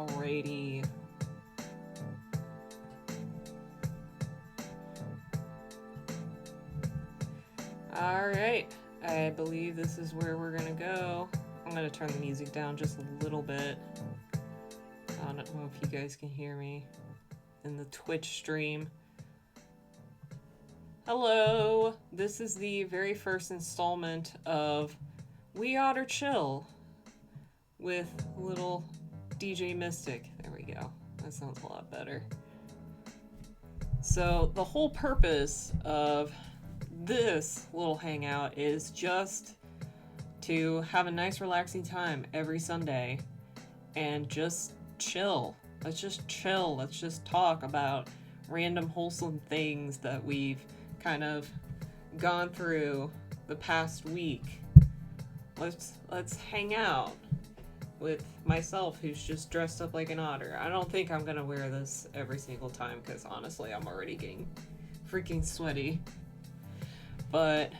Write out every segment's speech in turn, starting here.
Alrighty. Alright. I believe this is where we're gonna go. I'm gonna turn the music down just a little bit. I don't know if you guys can hear me in the Twitch stream. Hello! This is the very first installment of We Otter Chill with little DJ Mystic. There we go. That sounds a lot better. So, the whole purpose of this little hangout is just to have a nice relaxing time every Sunday and just chill. Let's just chill. Let's just talk about random wholesome things that we've kind of gone through the past week. Let's hang out with myself, who's just dressed up like an otter. I don't think I'm gonna wear this every single time because honestly I'm already getting freaking sweaty. But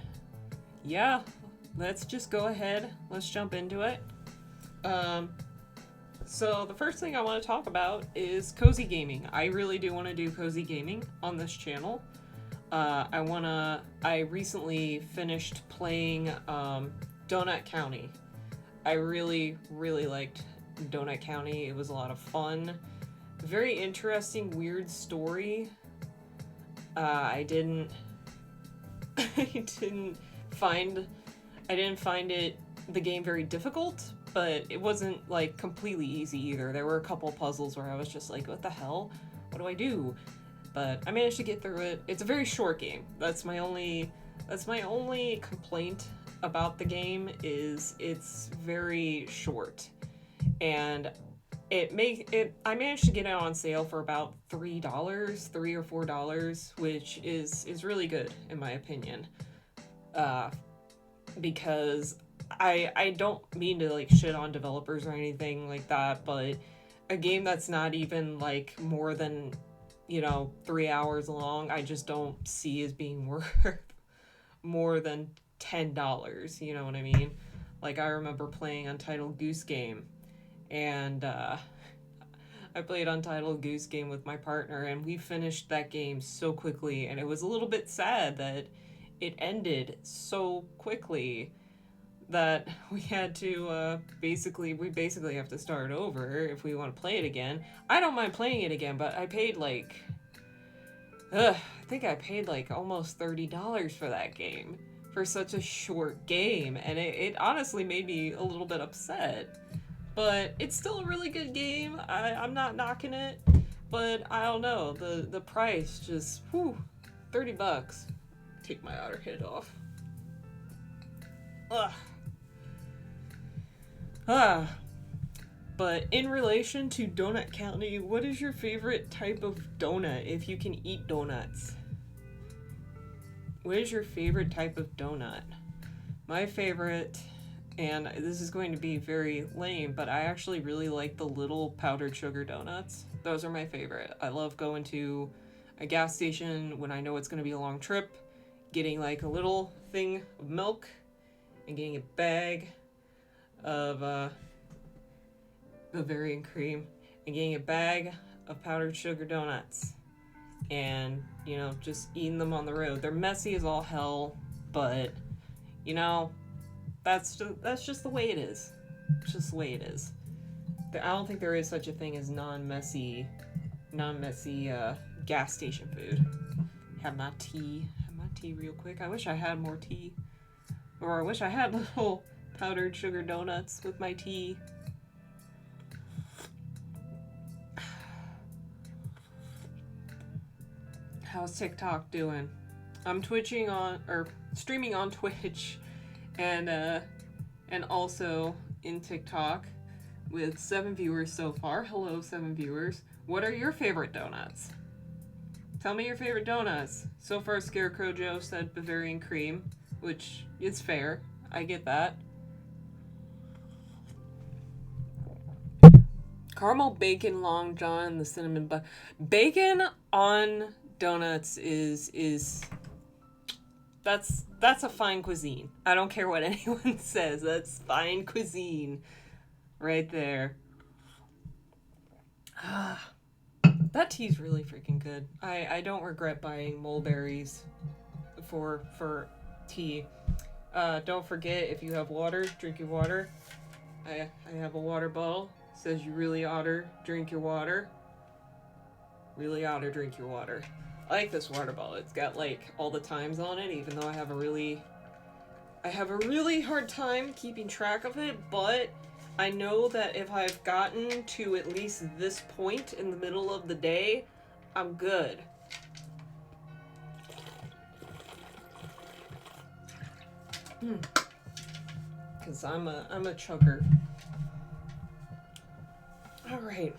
yeah, let's just go ahead. Let's jump into it. So the first thing I want to talk about is cozy gaming. I really do want to do cozy gaming on this channel. I recently finished playing Donut County. I really, really liked Donut County. It was a lot of fun. Very interesting, weird story. I didn't find the game very difficult, but it wasn't like completely easy either. There were a couple puzzles where I was just like, what the hell? What do I do? But I managed to get through it. It's a very short game. That's my only complaint about the game, is it's very short. And I managed to get it on sale for about $3 or $4, which is really good in my opinion. Because I don't mean to like shit on developers or anything like that, but a game that's not even like more than 3 hours long, I just don't see as being worth more than $10. You know what I mean? Like, I remember playing Untitled Goose Game, and I played Untitled Goose Game with my partner, and we finished that game so quickly, and it was a little bit sad that it ended so quickly that we had to basically have to start over if we want to play it again. I don't mind playing it again, but I paid I think I paid like almost $30 for that game, for such a short game, and it honestly made me a little bit upset. But it's still a really good game. I'm not knocking it, but I don't know, the price just, $30. Take my otter head off. But in relation to Donut County, what is your favorite type of donut, if you can eat donuts? What is your favorite type of donut? My favorite, and this is going to be very lame, but I actually really like the little powdered sugar donuts. Those are my favorite. I love going to a gas station when I know it's going to be a long trip, getting like a little thing of milk and getting a bag of Bavarian cream and getting a bag of powdered sugar donuts and just eating them on the road. They're messy as all hell, but that's just the way it is. It's just the way it is. I don't think there is such a thing as non-messy gas station food. Have my tea real quick. I wish I had more tea, or I wish I had little powdered sugar donuts with my tea. How's TikTok doing? I'm streaming on Twitch and also in TikTok with 7 viewers so far. Hello, 7 viewers. What are your favorite donuts? Tell me your favorite donuts. So far, Scarecrow Joe said Bavarian cream, which is fair. I get that. Caramel bacon long john, the cinnamon bacon on donuts is that's a fine cuisine. I don't care what anyone says. That's fine cuisine right there. Ah, that tea's really freaking good. I don't regret buying mulberries for tea. Don't forget, if you have water, drink your water. I have a water bottle. It says you really oughter drink your water. Really oughter drink your water. I like this water bottle. It's got like all the times on it, even though I have a really hard time keeping track of it, but I know that if I've gotten to at least this point in the middle of the day, I'm good. Cause I'm a chugger. All right.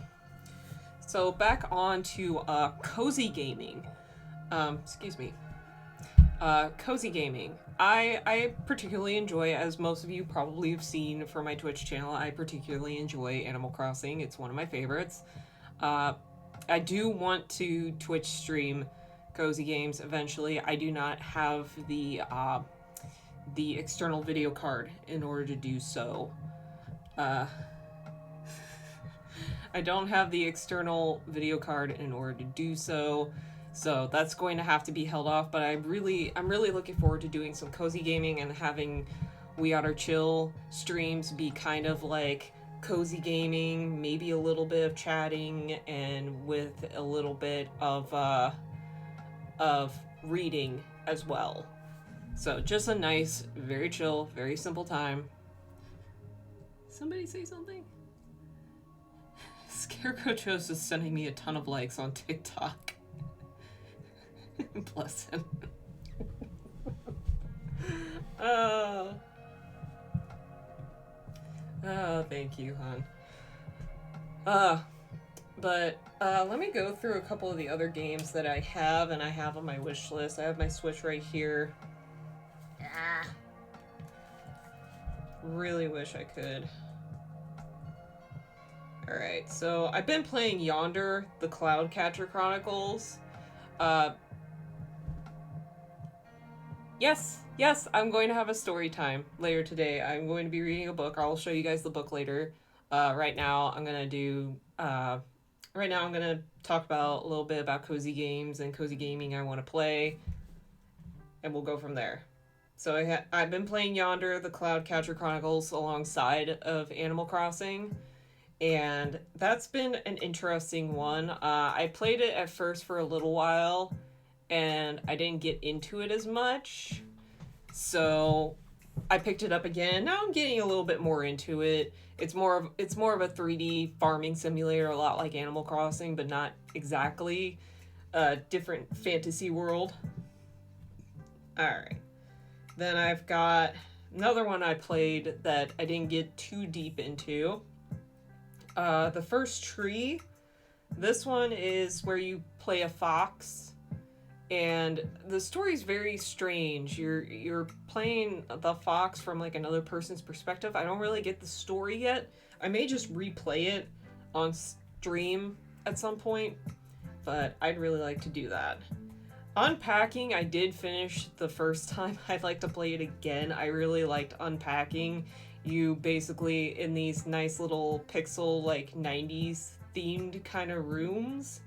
So back on to cozy gaming. Excuse me. Cozy gaming. I particularly enjoy, as most of you probably have seen from my Twitch channel, I particularly enjoy Animal Crossing. It's one of my favorites. I do want to Twitch stream cozy games eventually. I do not have the external video card in order to do so. I don't have the external video card in order to do so. So that's going to have to be held off, but I'm really looking forward to doing some cozy gaming and having We Otter Chill streams be kind of like cozy gaming, maybe a little bit of chatting, and with a little bit of reading as well. So just a nice, very chill, very simple time. Somebody say something? Scarecrow Chose is sending me a ton of likes on TikTok. Bless him. Oh, thank you, hon. But let me go through a couple of the other games that I have on my wish list. I have my Switch right here. Really wish I could. Alright, so I've been playing Yonder, the Cloudcatcher Chronicles. Yes, I'm going to have a story time later today. I'm going to be reading a book. I'll show you guys the book later. Right now I'm gonna talk about a little bit about cozy games and cozy gaming I want to play, and we'll go from there. So I've been playing Yonder, the Cloudcatcher Chronicles, alongside of Animal Crossing, and that's been an interesting one. I played it at first for a little while, and I didn't get into it as much, so I picked it up again. Now I'm getting a little bit more into it. It's more of a 3D farming simulator, a lot like Animal Crossing, but not exactly. A different fantasy world. All right. Then I've got another one I played that I didn't get too deep into. The First Tree. This one is where you play a fox, and the story's very strange. You're playing the fox from like another person's perspective. I don't really get the story yet. I may just replay it on stream at some point, but I'd really like to do that. Unpacking, I did finish the first time. I'd like to play it again. I really liked Unpacking. You basically, in these nice little pixel, like 90s themed kind of rooms,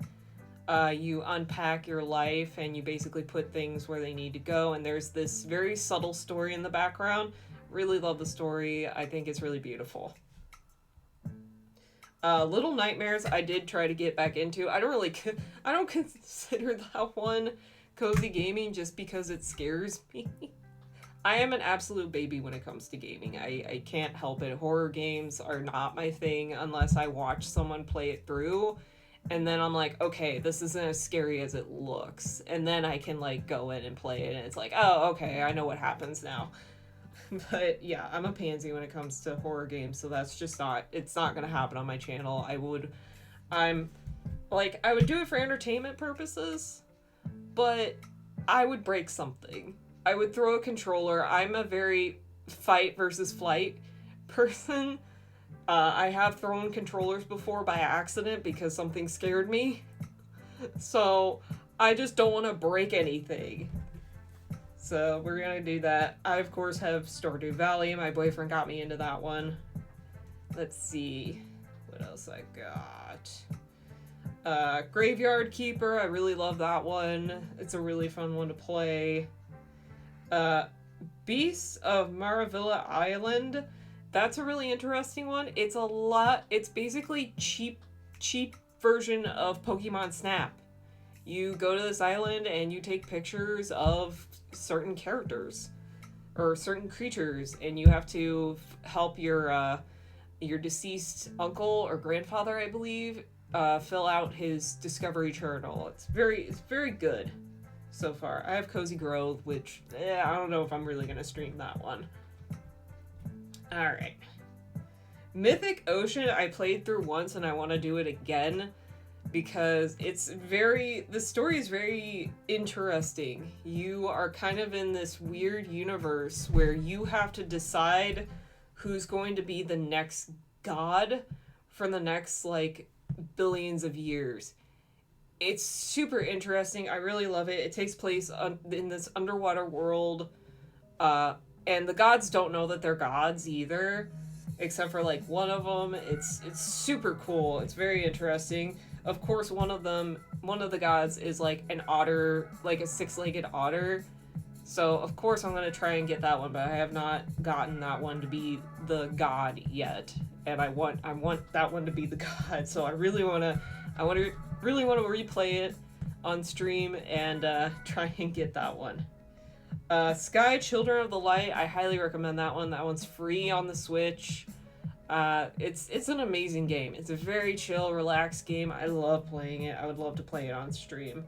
you unpack your life and you basically put things where they need to go. And there's this very subtle story in the background. Really love the story. I think it's really beautiful. Little Nightmares, I did try to get back into. I don't consider that one cozy gaming just because it scares me. I am an absolute baby when it comes to gaming. I can't help it. Horror games are not my thing unless I watch someone play it through. And then I'm like, okay, this isn't as scary as it looks. And then I can like go in and play it and it's like, oh, okay, I know what happens now. But yeah, I'm a pansy when it comes to horror games, so that's just it's not gonna happen on my channel. I would do it for entertainment purposes, but I would break something. I would throw a controller. I'm a very fight versus flight person. I have thrown controllers before by accident because something scared me. So I just don't want to break anything. So we're going to do that. I, of course, have Stardew Valley. My boyfriend got me into that one. Let's see what else I got. Graveyard Keeper, I really love that one. It's a really fun one to play. Uh, Beasts of Maravilla Island, that's a really interesting one. It's basically cheap version of Pokemon Snap. You go to this island and you take pictures of certain characters or certain creatures, and you have to help your deceased uncle or grandfather, I believe, fill out his discovery journal. It's very good so far. I have Cozy Grove, which I don't know if I'm really gonna stream that one. All right, Mythic Ocean I played through once and I want to do it again because the story is very interesting. You are kind of in this weird universe where you have to decide who's going to be the next god for the next like billions of years. It's super interesting. I really love it. It takes place in this underwater world, and the gods don't know that they're gods either, except for like one of them. It's super cool. It's very interesting. Of course, one of the gods is like an otter, like a six-legged otter. So of course I'm gonna try and get that one, but I have not gotten that one to be the god yet, and I want that one to be the god. So I really wanna replay it on stream and try and get that one. Sky Children of the Light, I highly recommend that one. That one's free on the Switch. It's an amazing game. It's a very chill, relaxed game. I love playing it. I would love to play it on stream.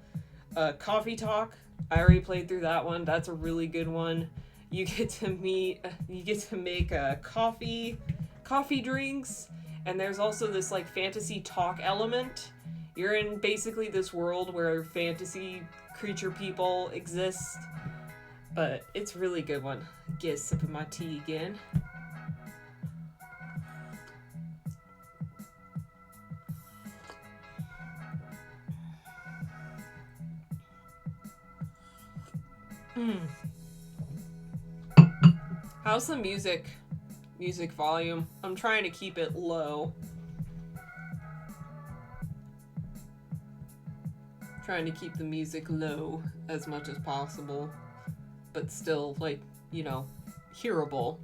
Coffee Talk, I already played through that one. That's a really good one. You get to make coffee drinks, and there's also this like fantasy talk element. You're in basically this world where fantasy creature people exist, but it's a really good one. Get a sip of my tea again. How's the music volume? I'm trying to keep it low. Trying to keep the music low as much as possible, but still, like, hearable.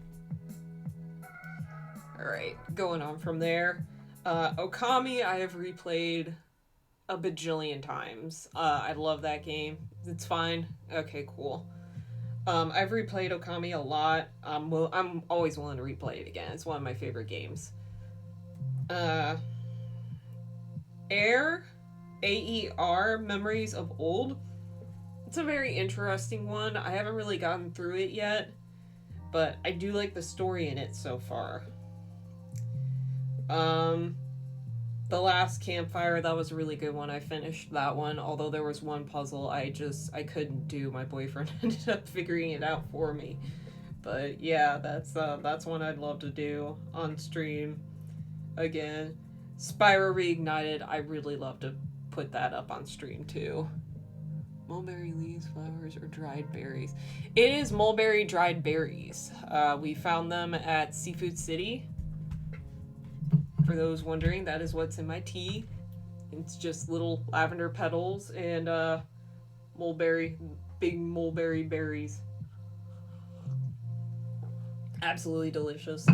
Alright, going on from there. Okami, I have replayed a bajillion times. I love that game. It's fine. Okay, cool. I've replayed Okami a lot. I'm always willing to replay it again. It's one of my favorite games. AER, Memories of Old. It's a very interesting one. I haven't really gotten through it yet, but I do like the story in it so far. The Last Campfire, that was a really good one. I finished that one, although there was one puzzle I couldn't do. My boyfriend ended up figuring it out for me. But yeah, that's one I'd love to do on stream again. Spyro Reignited, I really love to put that up on stream too. Mulberry leaves, flowers, or dried berries. It is mulberry dried berries. We found them at Seafood City. For those wondering, that is what's in my tea. It's just little lavender petals and big mulberry berries. Absolutely delicious.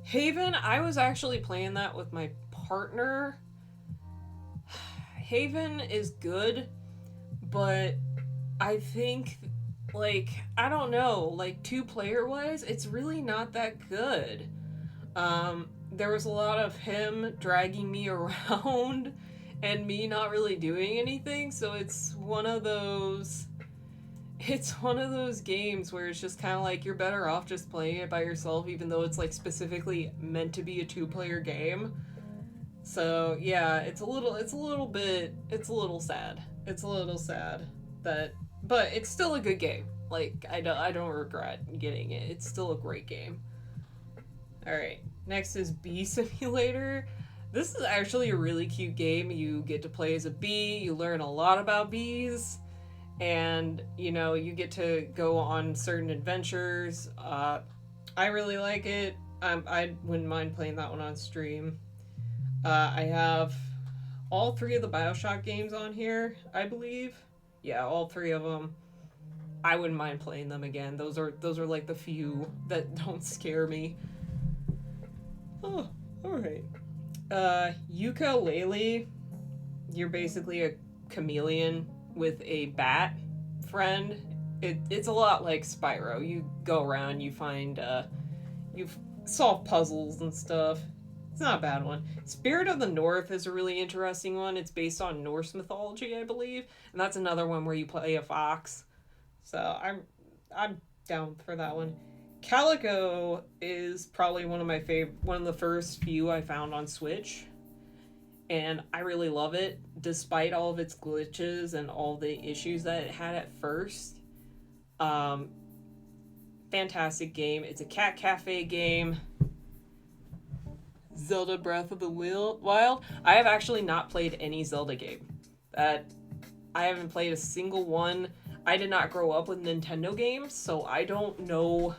Haven, I was actually playing that with my partner. Haven is good, but I think, like, I don't know, like, 2-player wise, it's really not that good. There was a lot of him dragging me around and me not really doing anything, so it's one of those games where it's just kind of like you're better off just playing it by yourself, even though it's like specifically meant to be a 2-player game. So yeah, it's a little sad. It's a little sad that, but it's still a good game. Like, I don't regret getting it. It's still a great game. All right, next is Bee Simulator. This is actually a really cute game. You get to play as a bee. You learn a lot about bees. And, you get to go on certain adventures. I really like it. I wouldn't mind playing that one on stream. I have all three of the Bioshock games on here, I believe. Yeah, all three of them. I wouldn't mind playing them again. Those are like the few that don't scare me. Oh, all right. Ukulele. You're basically a chameleon with a bat friend. It's a lot like Spyro. You go around, you find, you solve puzzles and stuff. It's not a bad one. Spirit of the North is a really interesting one. It's based on Norse mythology, I believe, and that's another one where you play a fox. So I'm down for that one. Calico is probably one of the first few I found on Switch, and I really love it, despite all of its glitches and all the issues that it had at first. Um, Fantastic game. It's a cat cafe game. Zelda Breath of the Wild. I have actually not played any Zelda game. That I haven't played a single one. I did not grow up with Nintendo games, so I don't know.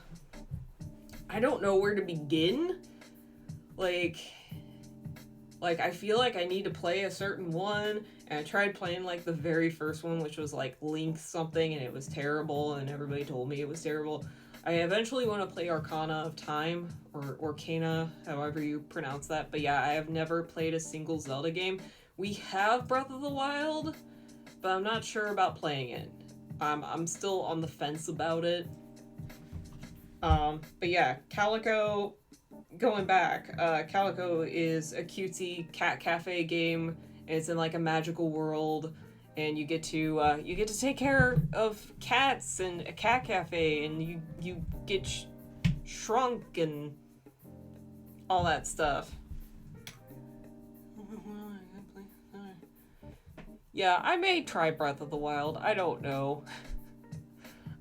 I don't know where to begin. Like, I feel like I need to play a certain one, and I tried playing like the very first one, which was like Link something, and it was terrible, and everybody told me it was terrible. I eventually want to play Arcana of Time, or Orcana, however you pronounce that. But yeah, I have never played a single Zelda game. We have Breath of the Wild, but I'm not sure about playing it. I'm still on the fence about it. But yeah, Calico, going back, Calico is a cutesy cat cafe game, and it's in like a magical world, and you get to take care of cats and a cat cafe, and you get shrunk and all that stuff. Yeah, I may try Breath of the Wild. I don't know.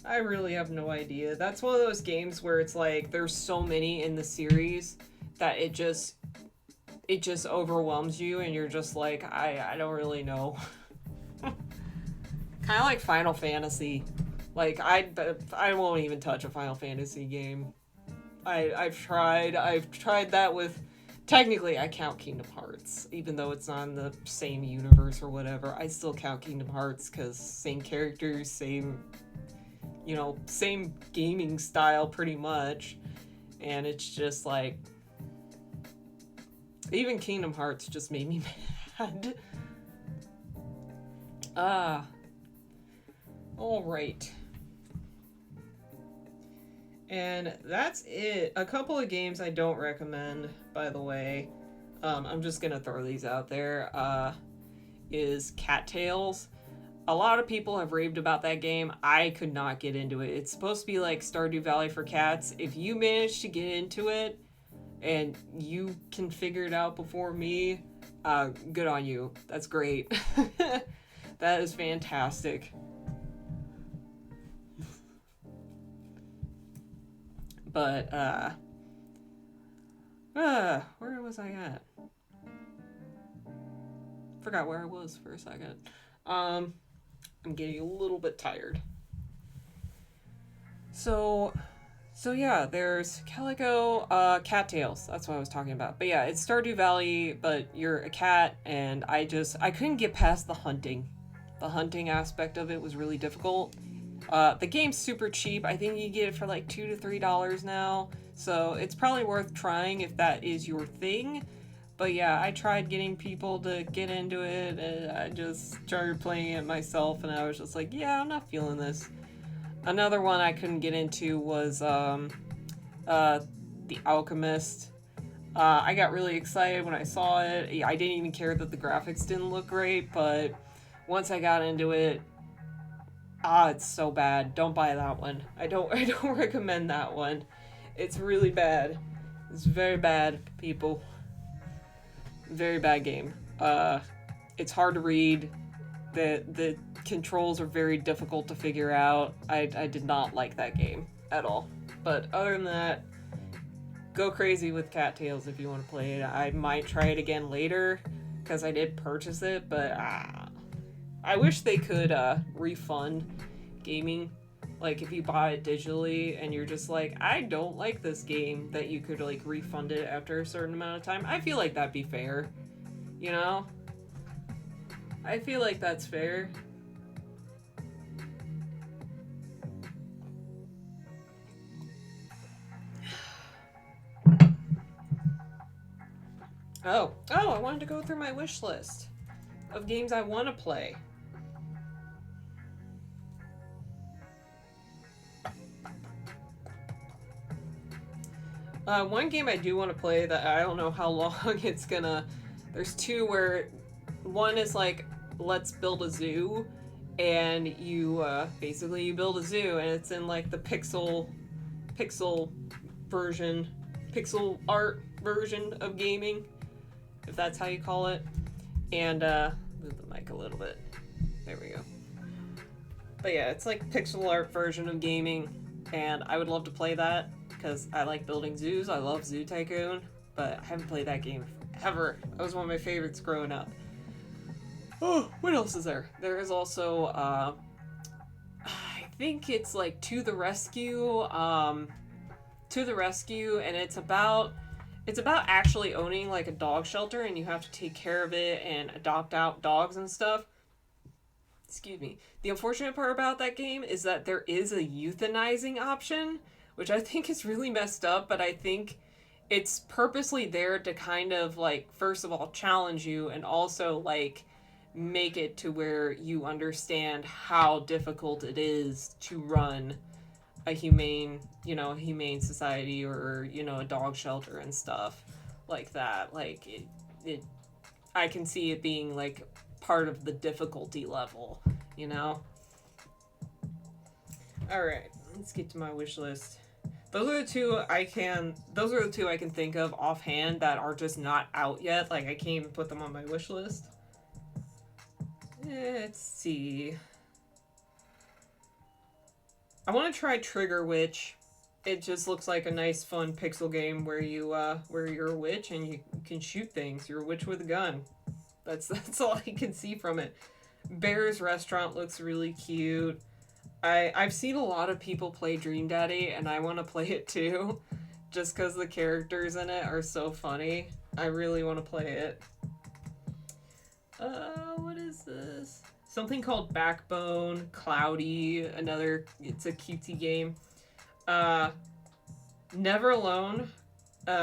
I really have no idea. That's one of those games where it's like there's so many in the series that it just overwhelms you, and you're just like, I don't really know. Kind of like Final Fantasy. Like I won't even touch a Final Fantasy game. I've tried that with. Technically, I count Kingdom Hearts, even though it's not in the same universe or whatever. I still count Kingdom Hearts because same characters, same gaming style pretty much. And it's just like, even Kingdom Hearts just made me mad. Alright. And that's it. A couple of games I don't recommend, by the way. I'm just gonna throw these out there. Is Cattails. A lot of people have raved about that game. I could not get into it. It's supposed to be like Stardew Valley for cats. If you manage to get into it and you can figure it out before me, good on you. That's great. That is fantastic. But, where was I at? Forgot where I was for a second. I'm getting a little bit tired. So yeah, there's Calico, Cattails. That's what I was talking about. But yeah, it's Stardew Valley, but you're a cat, and I couldn't get past the hunting. The hunting aspect of it was really difficult. The game's super cheap. I think you get it for like $2 to $3 now. So it's probably worth trying if that is your thing. But yeah, I tried getting people to get into it, and I just started playing it myself, and I was just like, yeah, I'm not feeling this. Another one I couldn't get into was The Alchemist. I got really excited when I saw it. I didn't even care that the graphics didn't look great, but once I got into it, it's so bad. Don't buy that one. I don't recommend that one. It's really bad. It's very bad, people. Very bad game. It's hard to read. The controls are very difficult to figure out. I did not like that game at all. But other than that, go crazy with Cattails if you want to play it. I might try it again later because I did purchase it, but I wish they could refund gaming Like if you buy it digitally and you're just like, I don't like this game, that you could like refund it after a certain amount of time. I feel like that'd be fair. You know? I feel like that's fair. Oh, I wanted to go through my wish list of games I want to play. One game I do want to play that I don't know how long it's gonna. There's two where one is like, let's build a zoo, and you basically you build a zoo, and it's in like the pixel version, pixel art version of gaming, if that's how you call it. And move the mic a little bit. There we go. But yeah, it's like pixel art version of gaming, and I would love to play that because I like building zoos. I love Zoo Tycoon, but I haven't played that game ever. That was one of my favorites growing up. Oh, what else is there? There is also, I think it's like To the Rescue, and it's about actually owning like a dog shelter, and you have to take care of it and adopt out dogs and stuff. Excuse me. The unfortunate part about that game is that there is a euthanizing option, which I think is really messed up, but I think it's purposely there to kind of like, first of all, challenge you, and also like make it to where you understand how difficult it is to run a humane society, or, a dog shelter and stuff like that. Like it I can see it being like part of the difficulty level, All right, let's get to my wish list. Those are the two I can think of offhand that are just not out yet. Like I can't even put them on my wish list. Let's see. I want to try Trigger Witch. It just looks like a nice, fun pixel game where you're a witch and you can shoot things. You're a witch with a gun. That's all I can see from it. Bear's Restaurant looks really cute. I've seen a lot of people play Dream Daddy, and I want to play it too, just because the characters in it are so funny. I really want to play it. What is this? Something called Backbone, Cloudy, it's a cutesy game. Never Alone,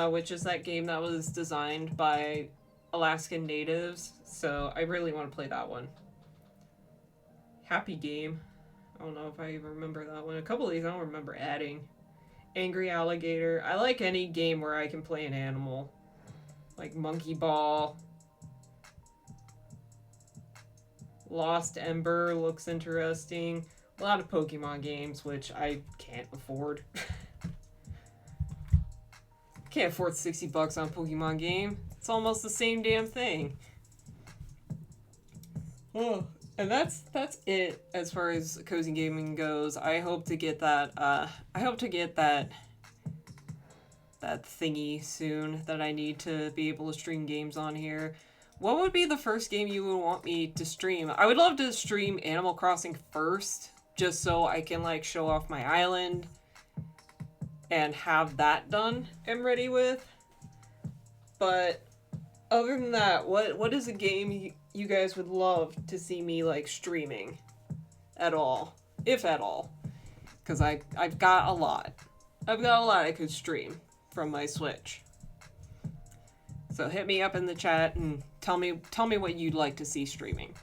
which is that game that was designed by Alaskan natives, so I really want to play that one. Happy Game. I don't know if I even remember that one. A couple of these I don't remember adding. Angry Alligator. I like any game where I can play an animal. Like Monkey Ball. Lost Ember looks interesting. A lot of Pokemon games, which I can't afford. Can't afford $60 on a Pokemon game. It's almost the same damn thing. Oh, and that's it as far as cozy gaming goes. I hope to get that. That thingy soon that I need to be able to stream games on here. What would be the first game you would want me to stream? I would love to stream Animal Crossing first, just so I can like show off my island and have that done and ready with. But other than that, what is a game you guys would love to see me like streaming at all, if at all? Because I've got a lot. I could stream from my Switch. So hit me up in the chat and tell me what you'd like to see streaming.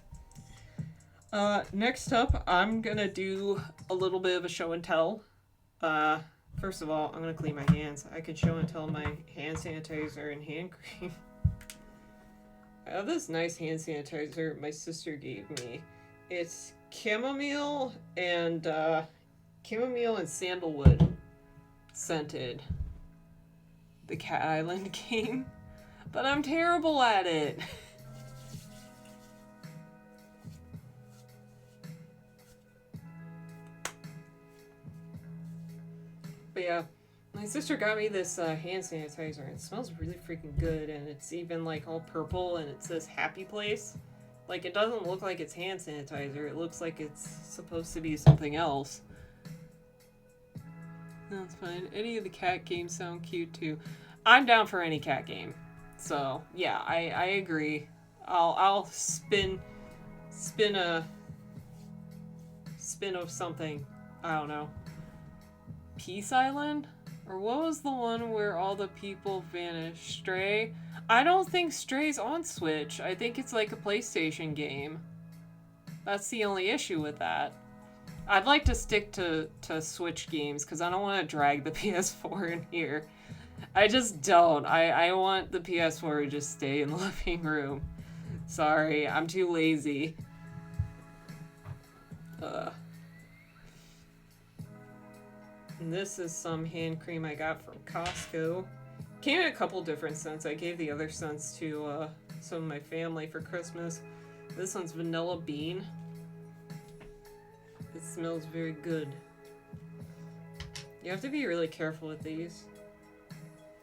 Next up, I'm gonna do a little bit of a show and tell. First of all, I'm gonna clean my hands. I could show and tell my hand sanitizer and hand cream. I have this nice hand sanitizer my sister gave me. It's chamomile and sandalwood scented. The Cat Island game. But I'm terrible at it. But yeah, my sister got me this hand sanitizer, and it smells really freaking good, and it's even like all purple, and it says Happy Place. Like, it doesn't look like it's hand sanitizer, it looks like it's supposed to be something else. That's fine. Any of the cat games sound cute too. I'm down for any cat game. So yeah, I agree. I'll spin a spin of something. I don't know. Peace Island? Or what was the one where all the people vanished? Stray? I don't think Stray's on Switch. I think it's like a PlayStation game. That's the only issue with that. I'd like to stick to Switch games because I don't want to drag the PS4 in here. I just don't. I want the PS4 to just stay in the living room. Sorry, I'm too lazy. And this is some hand cream I got from Costco. Came in a couple different scents. I gave the other scents to some of my family for Christmas. This one's vanilla bean. It smells very good. You have to be really careful with these,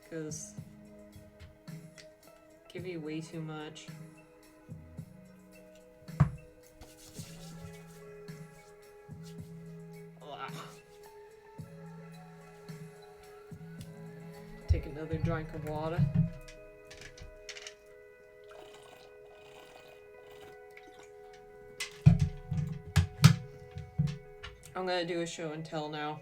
because give you way too much. Ugh. Take another drink of water. I'm gonna do a show and tell now.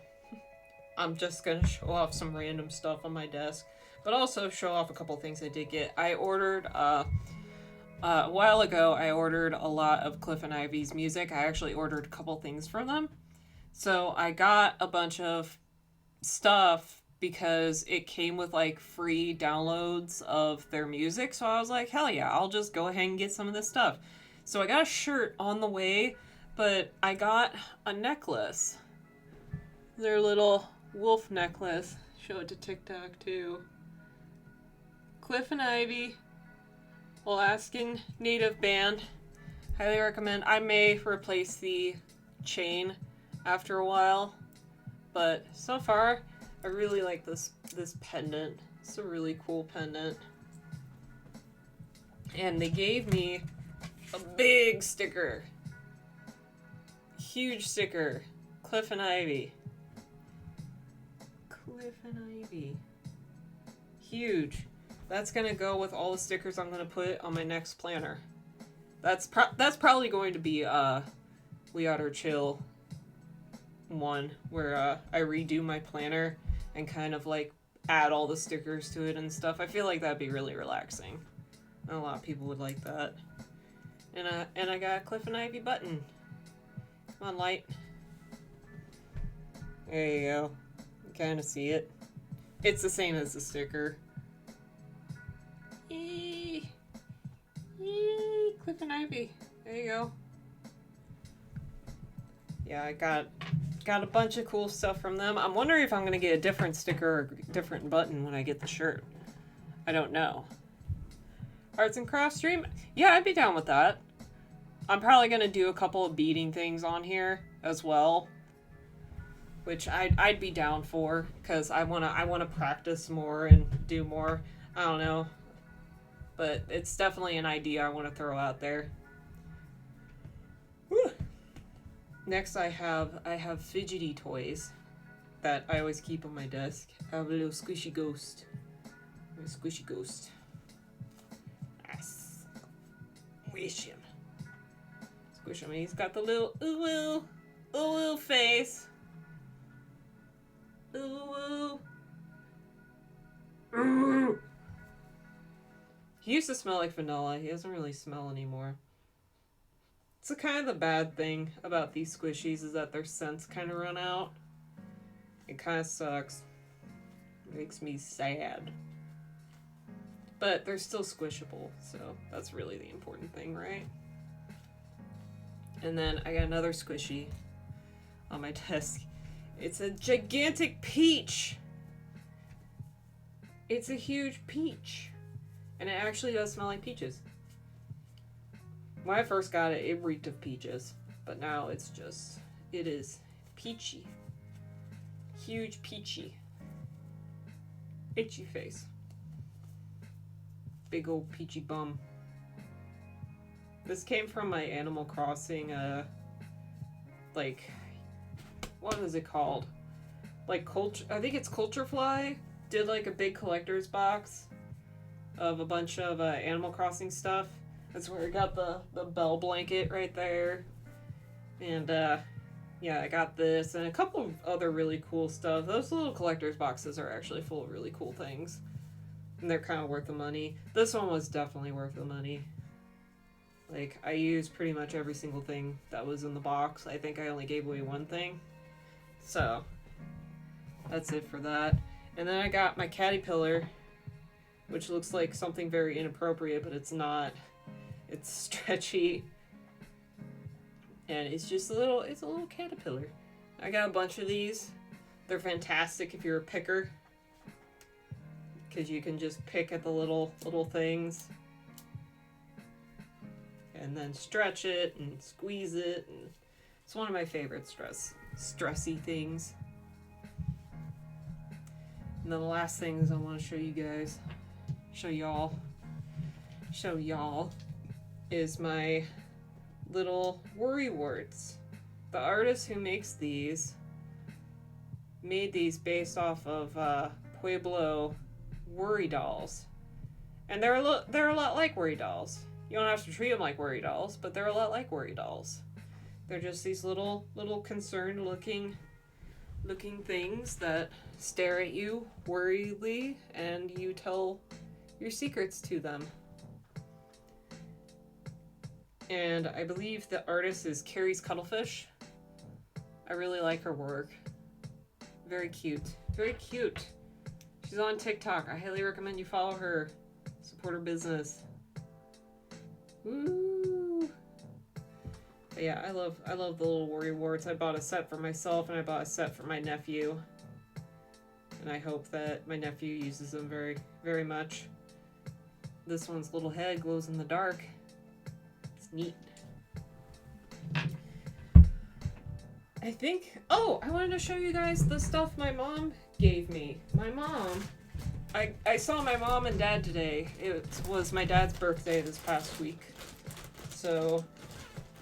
I'm just gonna show off some random stuff on my desk, but also show off a couple things I did get. I ordered, a while ago, I ordered a lot of Cliff and Ivy's music. I actually ordered a couple things from them. So I got a bunch of stuff because it came with like free downloads of their music. So I was like, hell yeah, I'll just go ahead and get some of this stuff. So I got a shirt on the way, but I got a necklace. Their little wolf necklace. Show it to TikTok too. Cliff and Ivy, Alaskan Native Band. Highly recommend. I may replace the chain after a while, but so far I really like this pendant. It's a really cool pendant. And they gave me a big sticker. Huge sticker. Cliff and Ivy. Cliff and Ivy. Huge. That's gonna go with all the stickers I'm gonna put on my next planner. That's probably going to be We Otter Chill one where I redo my planner and kind of like add all the stickers to it and stuff. I feel like that'd be really relaxing. And a lot of people would like that. And I got a Cliff and Ivy button. Come on, light. There you go. You kind of see it. It's the same as the sticker. Eee. Eee. Cliff and Ivy. There you go. Yeah, I got a bunch of cool stuff from them. I'm wondering if I'm going to get a different sticker or a different button when I get the shirt. I don't know. Arts and crafts stream? Yeah, I'd be down with that. I'm probably going to do a couple of beading things on here as well, which I'd be down for because I want to practice more and do more. I don't know. But it's definitely an idea I want to throw out there. Whew. Next I have fidgety toys that I always keep on my desk. I have a little squishy ghost. A squishy ghost. Yes. Wish him. Squish him. He's got the little ooh face. Ooh. Ooh. He used to smell like vanilla. He doesn't really smell anymore. It's kind of the bad thing about these squishies is that their scents kind of run out. It kind of sucks. It makes me sad. But they're still squishable, so that's really the important thing, right? And then I got another squishy on my desk. It's a gigantic peach. It's a huge peach. And it actually does smell like peaches. When I first got it, it reeked of peaches. But now it is peachy. Huge peachy. Itchy face. Big old peachy bum. This came from my Animal Crossing, what is it called? like culture. I think it's Culture Fly did like a big collector's box of a bunch of Animal Crossing stuff. That's where I got the bell blanket right there, and yeah, I got this and a couple of other really cool stuff. Those little collector's boxes are actually full of really cool things, and they're kind of worth the money. This one was definitely worth the money. Like, I used pretty much every single thing that was in the box. I think I only gave away one thing. So, that's it for that. And then I got my caterpillar, which looks like something very inappropriate, but it's not. It's stretchy. And it's just a little caterpillar. I got a bunch of these. They're fantastic if you're a picker, because you can just pick at the little things and then stretch it and squeeze it, and it's one of my favorite stressy things. And then the last things I want to show you guys, show y'all is my little worry warts. The artist who makes these made these based off of Pueblo worry dolls, and they're a lot like worry dolls. You don't have to treat them like worry dolls, but they're a lot like worry dolls. They're just these little concerned looking things that stare at you worriedly, and you tell your secrets to them. And I believe the artist is Carrie's Cuttlefish. I really like her work. Very cute. Very cute. She's on TikTok. I highly recommend you follow her. Support her business. Woo! But yeah, I love the little worry warts. I bought a set for myself and I bought a set for my nephew. And I hope that my nephew uses them very, very much. This one's little head glows in the dark. It's neat. I think... Oh, I wanted to show you guys the stuff my mom gave me. My mom... I saw my mom and dad today. It was my dad's birthday this past week. So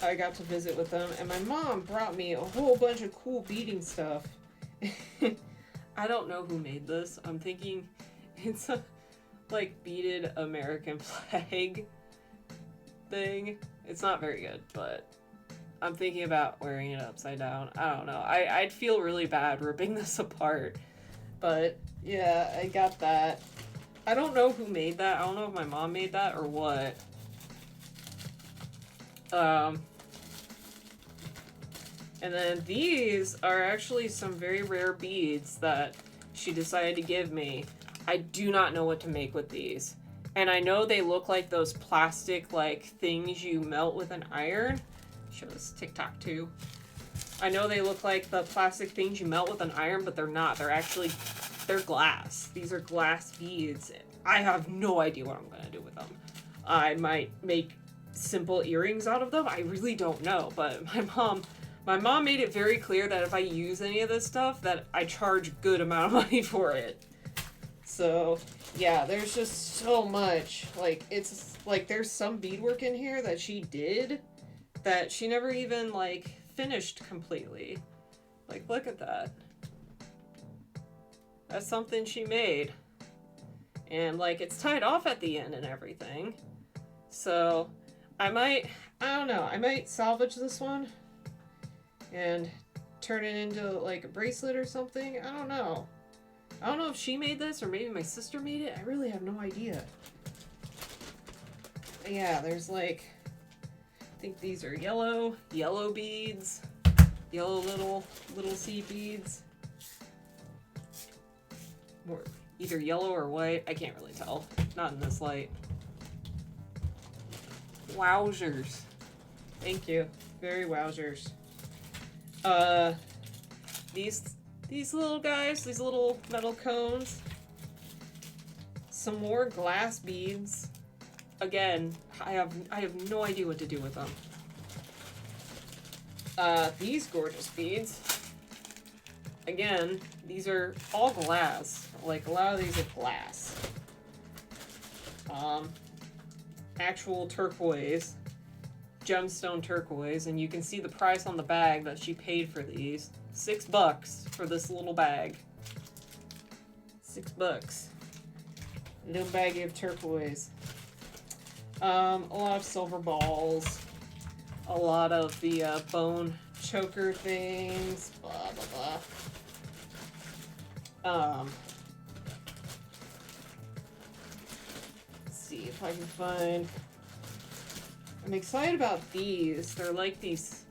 I got to visit with them, and my mom brought me a whole bunch of cool beading stuff. I don't know who made this. I'm thinking it's a like beaded American flag thing. It's not very good, but I'm thinking about wearing it upside down. I don't know. I'd feel really bad ripping this apart. But yeah, I got that. I don't know who made that. I don't know if my mom made that or what. And then these are actually some very rare beads that she decided to give me. I do not know what to make with these. And I know they look like those plastic like things you melt with an iron. Show this TikTok too. I know they look like the plastic things you melt with an iron, but they're not. They're glass. These are glass beads. I have no idea what I'm gonna do with them. I might make simple earrings out of them. I really don't know, but my mom made it very clear that if I use any of this stuff, that I charge a good amount of money for it. So, yeah, there's just so much. Like, it's like there's some beadwork in here that she did that she never even, like, finished completely. Like, look at that. That's something she made. And, like, it's tied off at the end and everything. So, I don't know, I might salvage this one and turn it into, like, a bracelet or something. I don't know. I don't know if she made this or maybe my sister made it. I really have no idea. Yeah, there's, like, I think these are yellow beads. Yellow little seed beads. Or either yellow or white. I can't really tell. Not in this light. Wowzers. Thank you. Very wowzers. These little guys, these little metal cones. Some more glass beads. Again, I have no idea what to do with them. These gorgeous beads. Again, these are all glass. Like, a lot of these are glass. Actual turquoise. Gemstone turquoise. And you can see the price on the bag that she paid for these. $6 for this little bag. $6. Little baggie of turquoise. A lot of silver balls. A lot of the bone choker things. Blah, blah, blah. Let's see if I can find... I'm excited about these. They're like these,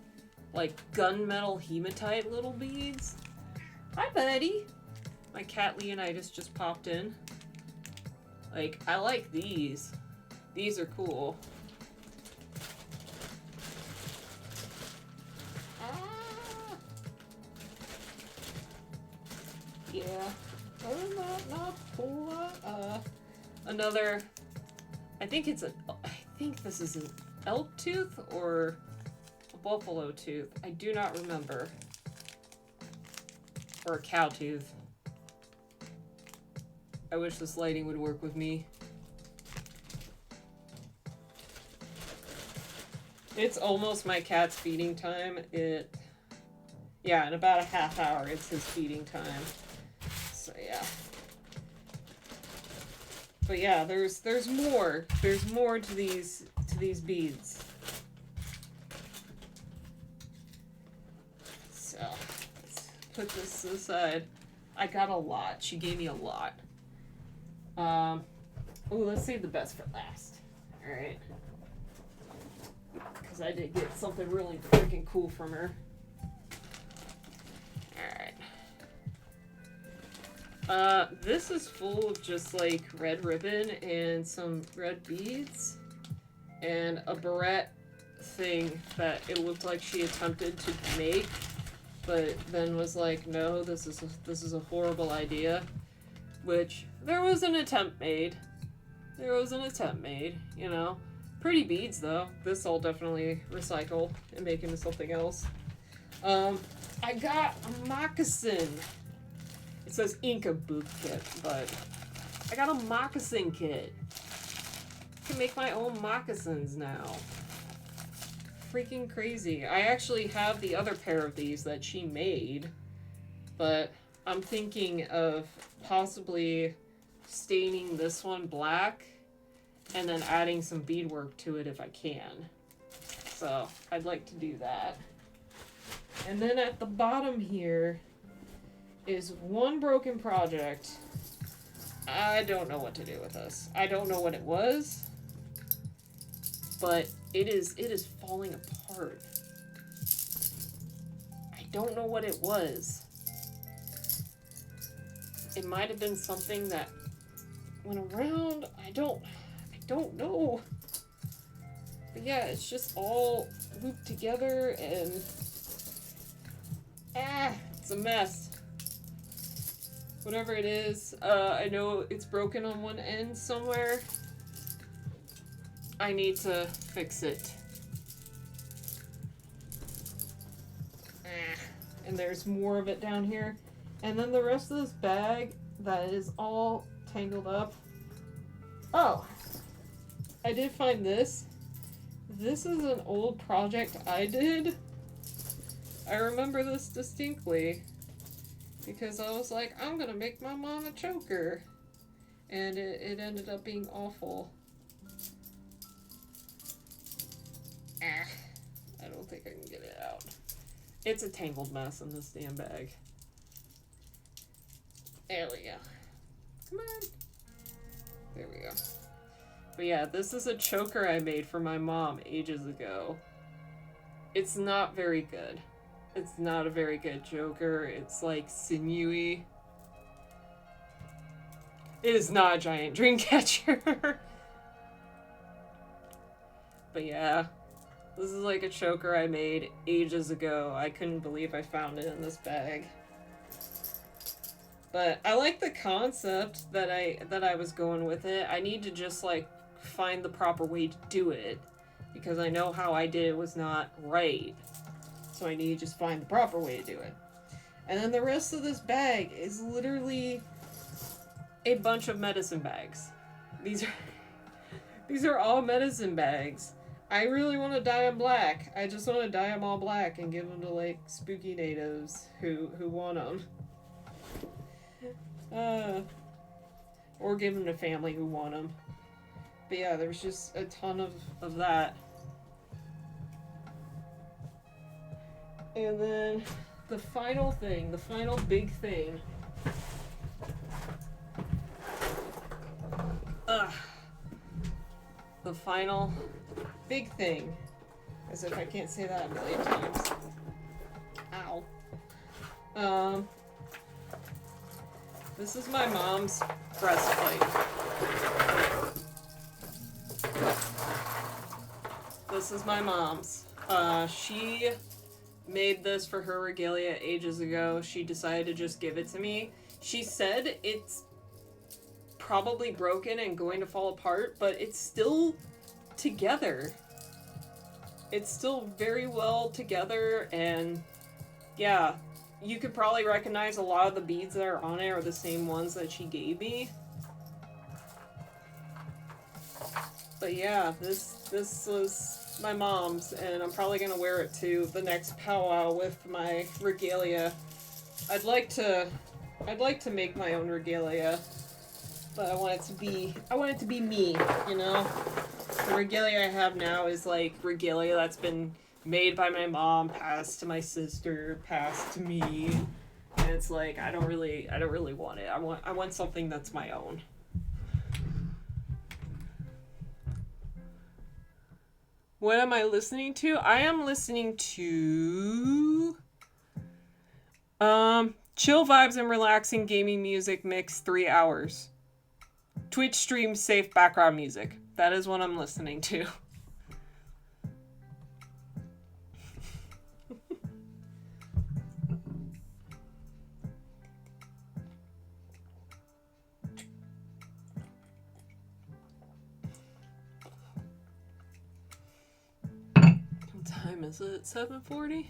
like, gunmetal hematite little beads. Hi, buddy. My cat Leonidas just popped in. Like, I like these. These are cool. Ah! Yeah. Other than that, not a whole lot. Another... I think this is an elk tooth or a buffalo tooth. I do not remember. Or a cow tooth. I wish this lighting would work with me. It's almost my cat's feeding time. Yeah, in about a half hour it's his feeding time. So yeah. But yeah, there's more. There's more to these beads. So let's put this to the side. I got a lot. She gave me a lot. Oh, let's save the best for last. Alright. Because I did get something really freaking cool from her. Alright. This is full of just like red ribbon and some red beads. And a barrette thing that it looked like she attempted to make. But then was like, no, this is a horrible idea. Which, there was an attempt made. You know. Pretty beads, though. This I'll definitely recycle and make into something else. I got a moccasin. It says Inca boot kit, but I got a moccasin kit. I can make my own moccasins now. Freaking crazy. I actually have the other pair of these that she made, but I'm thinking of possibly staining this one black and then adding some beadwork to it if I can. So I'd like to do that. And then at the bottom here is one broken project. I don't know what to do with this. I don't know what it was, but it is falling apart. I don't know what it was. It might have been something that went around. I don't know. But yeah, it's just all looped together and it's a mess. Whatever it is, I know it's broken on one end somewhere. I need to fix it. And there's more of it down here. And then the rest of this bag that is all tangled up. Oh, I did find this. This is an old project I did. I remember this distinctly because I was like, I'm gonna make my mom a choker. And it ended up being awful. I don't think I can get it out. It's a tangled mess in this damn bag. There we go. Come on. There we go. But yeah, this is a choker I made for my mom ages ago. It's not very good. It's not a very good choker. It's like sinewy. It is not a giant dream catcher. But yeah, this is like a choker I made ages ago. I couldn't believe I found it in this bag. But I like the concept that I was going with it. I need to just like find the proper way to do it because I know how I did it was not right. So I need to just find the proper way to do it. And then the rest of this bag is literally a bunch of medicine bags. These are all medicine bags. I really want to dye them black. I just want to dye them all black and give them to like spooky natives who want them. Uh, or give them to family who want them. But yeah, there's just a ton of that. And then the final thing, the final big thing. Ugh. The final big thing. As if I can't say that a million times. Ow. This is my mom's breastplate. This is my mom's. She made this for her regalia ages ago. She decided to just give it to me. She said it's probably broken and going to fall apart, but it's still together. It's still very well together, and yeah, you could probably recognize a lot of the beads that are on it are the same ones that she gave me. But yeah, this was my mom's, and I'm probably gonna wear it to the next powwow with my regalia. I'd like to make my own regalia, but I want it to be me, you know? The regalia I have now is like regalia that's been made by my mom, passed to my sister, passed to me. And it's like I don't really want it. I want something that's my own. What am I listening to? I am listening to chill vibes and relaxing gaming music mix 3 hours. Twitch stream safe background music. That is what I'm listening to. What time is it? 7:40?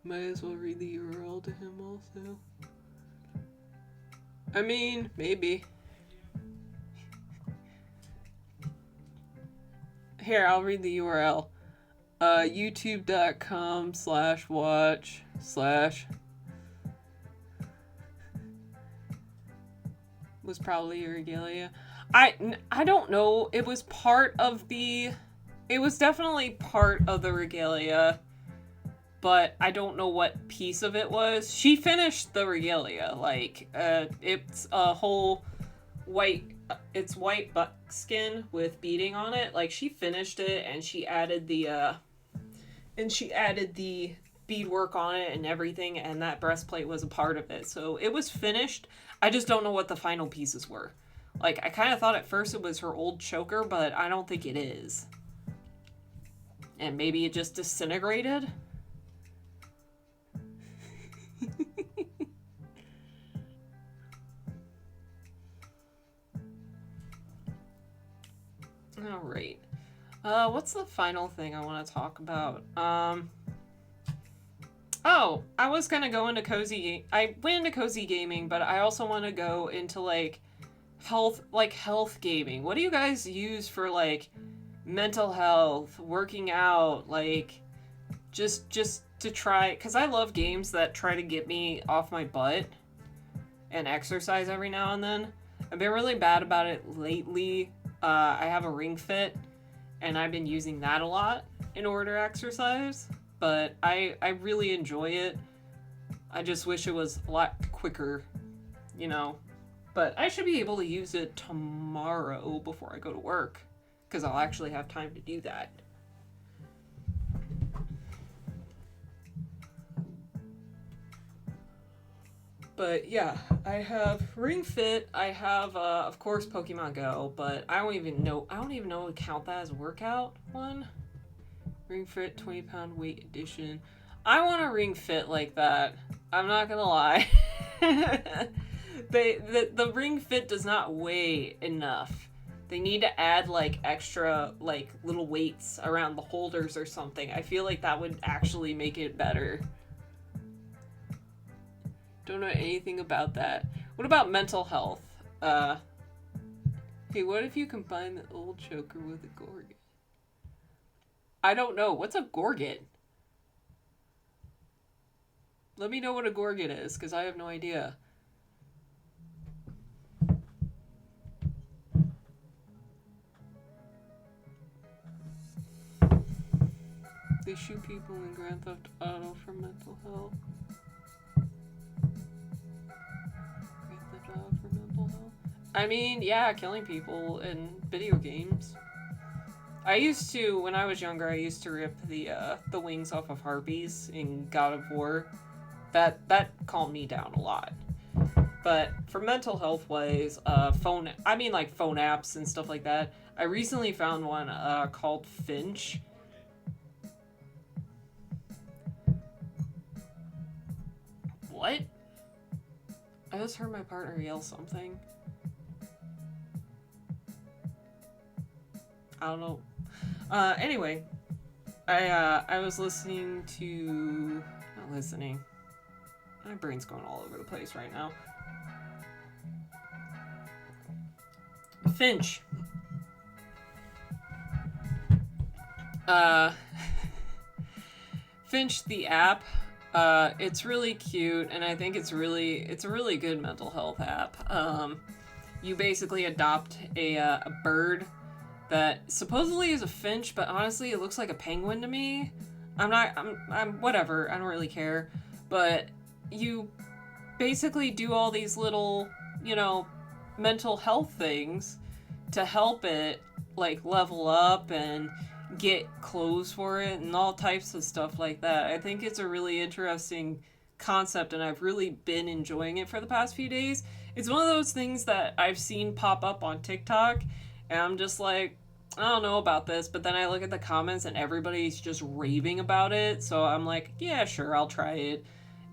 Might as well read the URL to him also. I mean, maybe. Here, I'll read the URL. youtube.com/watch/ was probably your regalia. I don't know. It was definitely part of the regalia, but I don't know what piece of it was. She finished the regalia. Like, it's a whole white buckskin with beading on it. Like, she finished it, and she added the beadwork on it and everything, and that breastplate was a part of it. So it was finished. I just don't know what the final pieces were. Like, I kind of thought at first it was her old choker, but I don't think it is. And maybe it just disintegrated? Alright. What's the final thing I want to talk about? Oh, I was gonna go into I went into cozy gaming, but I also want to go into, like, health gaming. What do you guys use for, like, mental health, working out, like, just to try, because I love games that try to get me off my butt and exercise every now and then. I've been really bad about it lately. I have a Ring Fit, and I've been using that a lot in order to exercise, but I really enjoy it. I just wish it was a lot quicker, you know. But I should be able to use it tomorrow before I go to work, because I'll actually have time to do that. But yeah, I have Ring Fit. I have, of course, Pokemon Go. But I don't even know to count that as a workout one. Ring Fit 20-pound weight edition. I want a Ring Fit like that. I'm not gonna lie. The Ring Fit does not weigh enough. They need to add, like, extra, like, little weights around the holders or something. I feel like that would actually make it better. Don't know anything about that. What about mental health? Okay, what if you combine the old choker with a gorget? I don't know. What's a gorget? Let me know what a gorget is, because I have no idea. They shoot people in Grand Theft Auto for mental health. Grand Theft Auto for mental health? I mean, yeah, killing people in video games. I used to, when I was younger, I used to rip the wings off of harpies in God of War. That calmed me down a lot. But for mental health wise, phone apps and stuff like that. I recently found one called Finch. What? I just heard my partner yell something. I don't know. Anyway, I was listening to, not listening. My brain's going all over the place right now. Finch. Finch the app. It's really cute, and I think it's a really good mental health app. You basically adopt a bird that supposedly is a finch, but honestly it looks like a penguin to me. I'm whatever. I don't really care. But you basically do all these little, mental health things to help it like level up and get clothes for it and all types of stuff like that. I think it's a really interesting concept, and I've really been enjoying it for the past few days. It's one of those things that I've seen pop up on TikTok, and I'm just like, I don't know about this, but then I look at the comments and everybody's just raving about it, so I'm like, yeah, sure, I'll try it.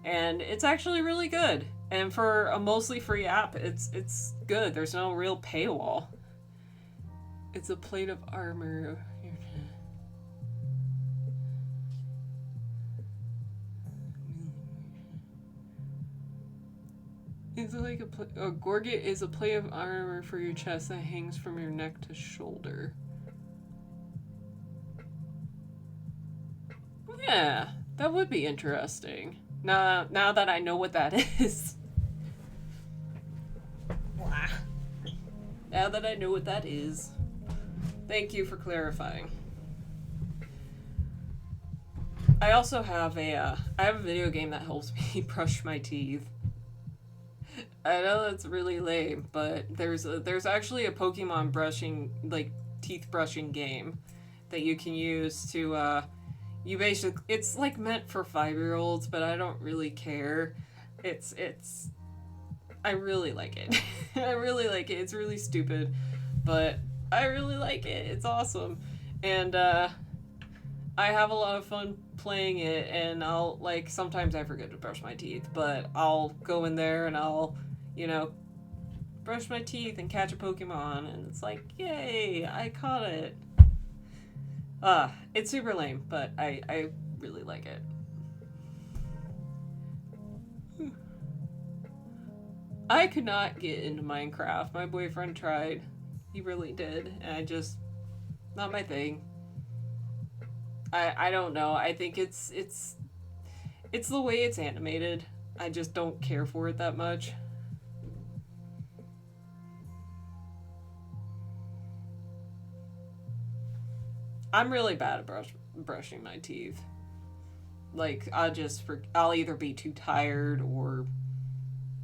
And it's actually really good. And for a mostly free app, it's good. There's no real paywall. It's a plate of armor. It's like a gorget is a plate of armor for your chest that hangs from your neck to shoulder. Yeah, that would be interesting. Now that I know what that is. Now that I know what that is. Thank you for clarifying. I also have I have a video game that helps me brush my teeth. I know that's really lame, but there's actually a Pokemon brushing, like, teeth brushing game that you can use to you basically, it's like meant for 5-year-olds, but I don't really care. It's I really like it. I really like it. It's really stupid, but I really like it. It's awesome. And I have a lot of fun playing it, and I'll, like, sometimes I forget to brush my teeth, but I'll go in there and I'll, brush my teeth and catch a Pokemon, and it's like, yay, I caught it. It's super lame, but I really like it. I could not get into Minecraft. My boyfriend tried. He really did, and I just, not my thing. I don't know. I think it's the way it's animated. I just don't care for it that much. I'm really bad at brushing my teeth. Like, I'll either be too tired or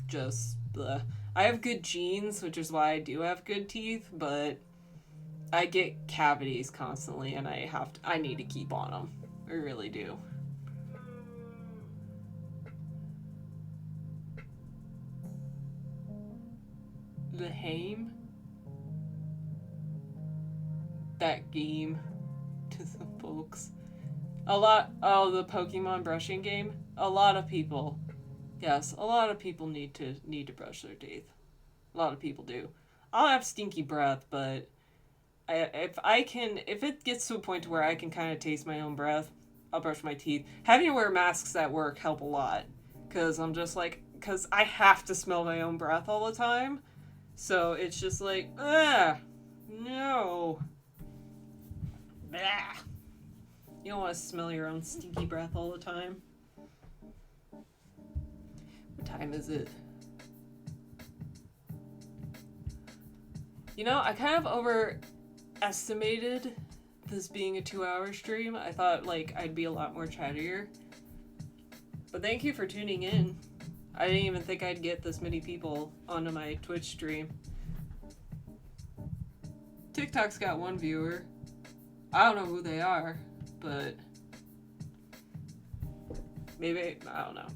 just bleh. I have good genes, which is why I do have good teeth, but I get cavities constantly, and I need to keep on them. I really do. The Haim? That game to some folks. The Pokemon brushing game? A lot of people. Yes, a lot of people need to brush their teeth. A lot of people do. I'll have stinky breath, but if it gets to a point where I can kind of taste my own breath, I'll brush my teeth. Having to wear masks at work help a lot, because I have to smell my own breath all the time. So it's just like, no. Blah. You don't want to smell your own stinky breath all the time. What time is it? You know, I kind of overestimated this being a 2-hour stream. I thought, like, I'd be a lot more chattier. But thank you for tuning in. I didn't even think I'd get this many people onto my Twitch stream. TikTok's got 1 viewer. I don't know who they are, but maybe, I don't know.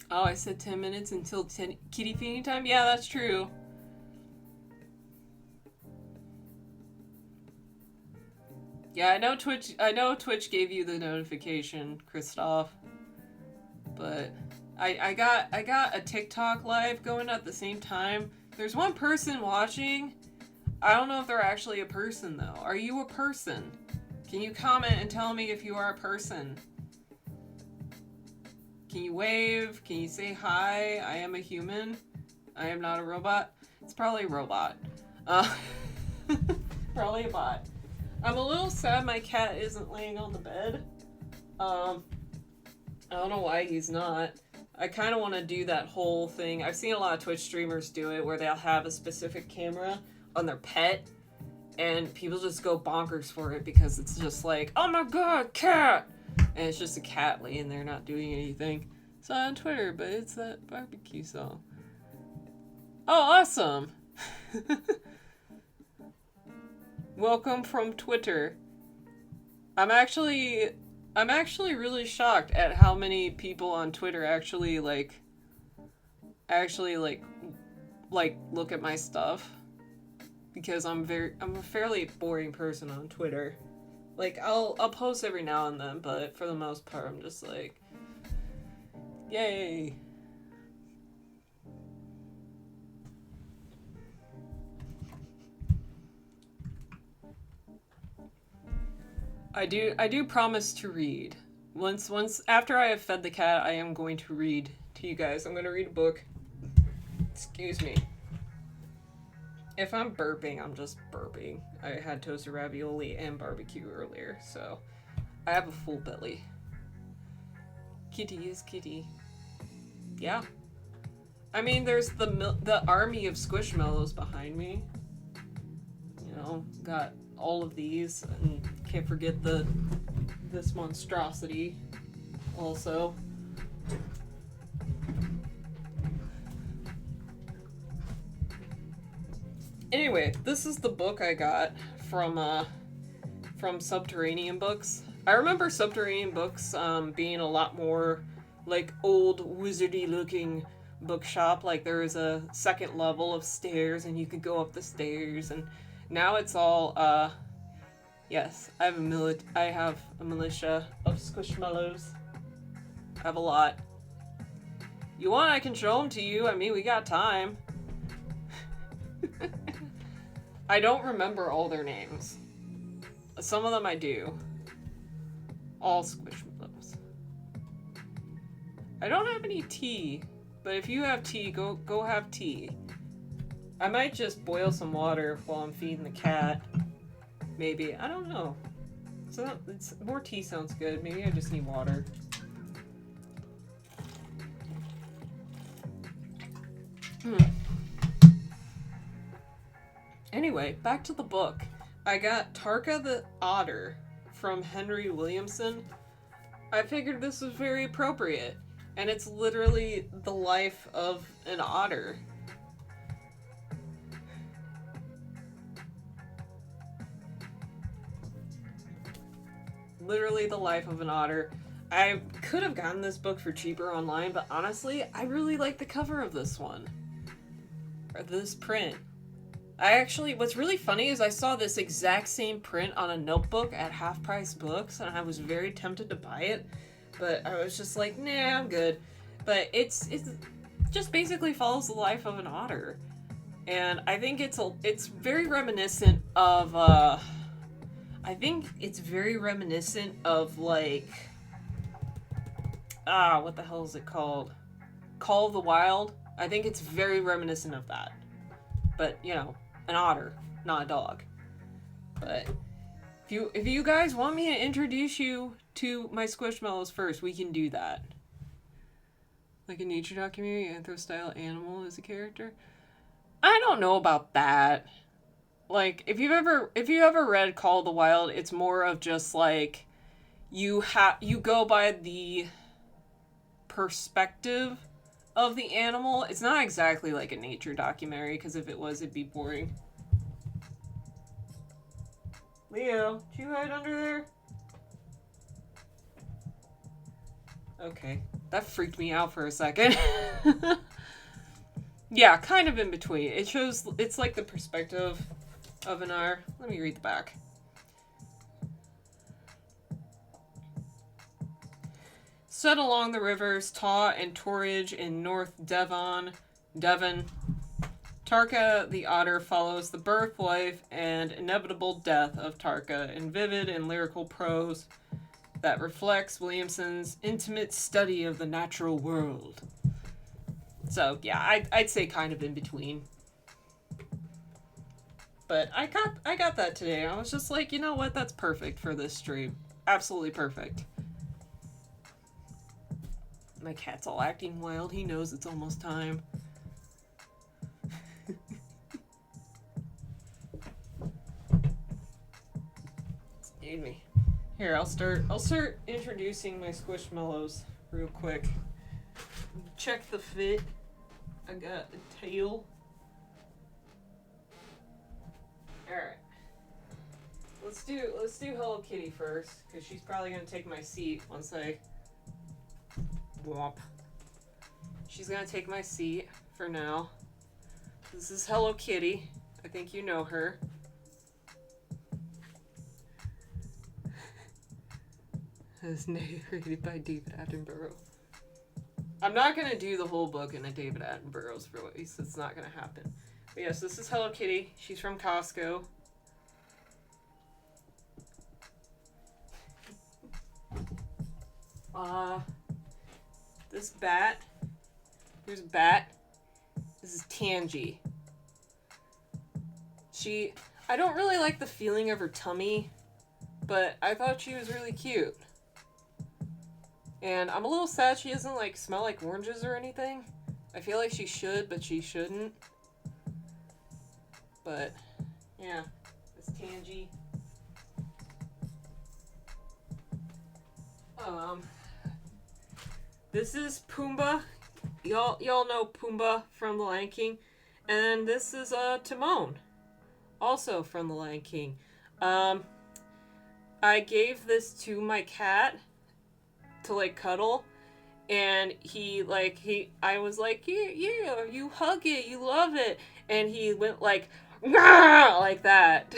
Oh, I said 10 minutes until kitty feeding time? Yeah, that's true. Yeah, I know Twitch gave you the notification, Christoph. But I got a TikTok live going at the same time. There's one person watching. I don't know if they're actually a person though. Are you a person? Can you comment and tell me if you are a person? Can you wave? Can you say hi? I am a human. I am not a robot. It's probably a robot. Probably a bot. I'm a little sad my cat isn't laying on the bed. I don't know why he's not. I kind of want to do that whole thing. I've seen a lot of Twitch streamers do it where they'll have a specific camera on their pet and people just go bonkers for it because it's just like, oh my god, cat! And it's just a cat laying there not doing anything. It's not on Twitter, but it's that barbecue song. Oh, awesome! Welcome from Twitter. I'm actually really shocked at how many people on Twitter actually look at my stuff. Because I'm a fairly boring person on Twitter. Like, I'll post every now and then, but for the most part, I'm just like, yay. I do promise to read. Once after I have fed the cat, I am going to read to you guys. I'm going to read a book. Excuse me. If I'm burping, I'm just burping. I had toasted ravioli and barbecue earlier, so I have a full belly. Kitty is kitty. Yeah. I mean, there's the army of Squishmallows behind me. You know, got all of these, and can't forget this monstrosity also. Anyway, this is the book I got from Subterranean Books. I remember Subterranean Books being a lot more like old wizardy looking bookshop. Like there was a second level of stairs and you could go up the stairs, and now it's all yes, I have a militia of Squishmallows. I have a lot. You want, I can show them to you. I mean, we got time. I don't remember all their names. Some of them I do. All Squishmallows. I don't have any tea, but if you have tea, go have tea. I might just boil some water while I'm feeding the cat. Maybe. I don't know. So more tea sounds good. Maybe I just need water. Anyway, back to the book. I got Tarka the Otter from Henry Williamson. I figured this was very appropriate, and it's literally the life of an otter. Literally the life of an otter. I could have gotten this book for cheaper online, but honestly, I really like the cover of this one. Or this print. What's really funny is I saw this exact same print on a notebook at Half Price Books, and I was very tempted to buy it, but I was just like, nah, I'm good. But it's just basically follows the life of an otter, and I think it's very reminiscent of I think it's very reminiscent of like what the hell is it called? Call of the Wild. I think it's very reminiscent of that. But, you know, an otter, not a dog. But if you guys want me to introduce you to my Squishmallows first, we can do that. Like a nature documentary, anthro-style animal as a character? I don't know about that. Like, if you've ever read Call of the Wild, it's more of just like you go by the perspective of the animal. It's not exactly like a nature documentary, because if it was, it'd be boring. Leo, did you hide under there? Okay, that freaked me out for a second. Yeah, kind of in between. It's like the perspective of an otter. Let me read the back. Set along the rivers Taw and Torridge in North Devon, Tarka the otter follows the birth, life, and inevitable death of Tarka in vivid and lyrical prose that reflects Williamson's intimate study of the natural world. So, yeah, I'd say kind of in between. But I got that today. I was just like, you know what? That's perfect for this stream. Absolutely perfect. My cat's all acting wild. He knows it's almost time. Excuse me. Here, I'll start introducing my Squishmallows real quick. Check the fit. I got a tail. Alright. Let's do Hello Kitty first, because she's probably gonna take my seat once I womp. She's gonna take my seat for now. This is Hello Kitty. I think you know her. As narrated by David Attenborough. I'm not gonna do the whole book in a David Attenborough's voice. It's not gonna happen. But yes, this is Hello Kitty. She's from Costco. This bat. Here's a bat. This is Tangy. I don't really like the feeling of her tummy, but I thought she was really cute. And I'm a little sad she doesn't like smell like oranges or anything. I feel like she should, but she shouldn't. But yeah, it's Tangy. This is Pumbaa. Y'all know Pumbaa from The Lion King. And this is Timon, also from The Lion King. I gave this to my cat to like cuddle, and I was like, yeah, you hug it, you love it, and he went like like that.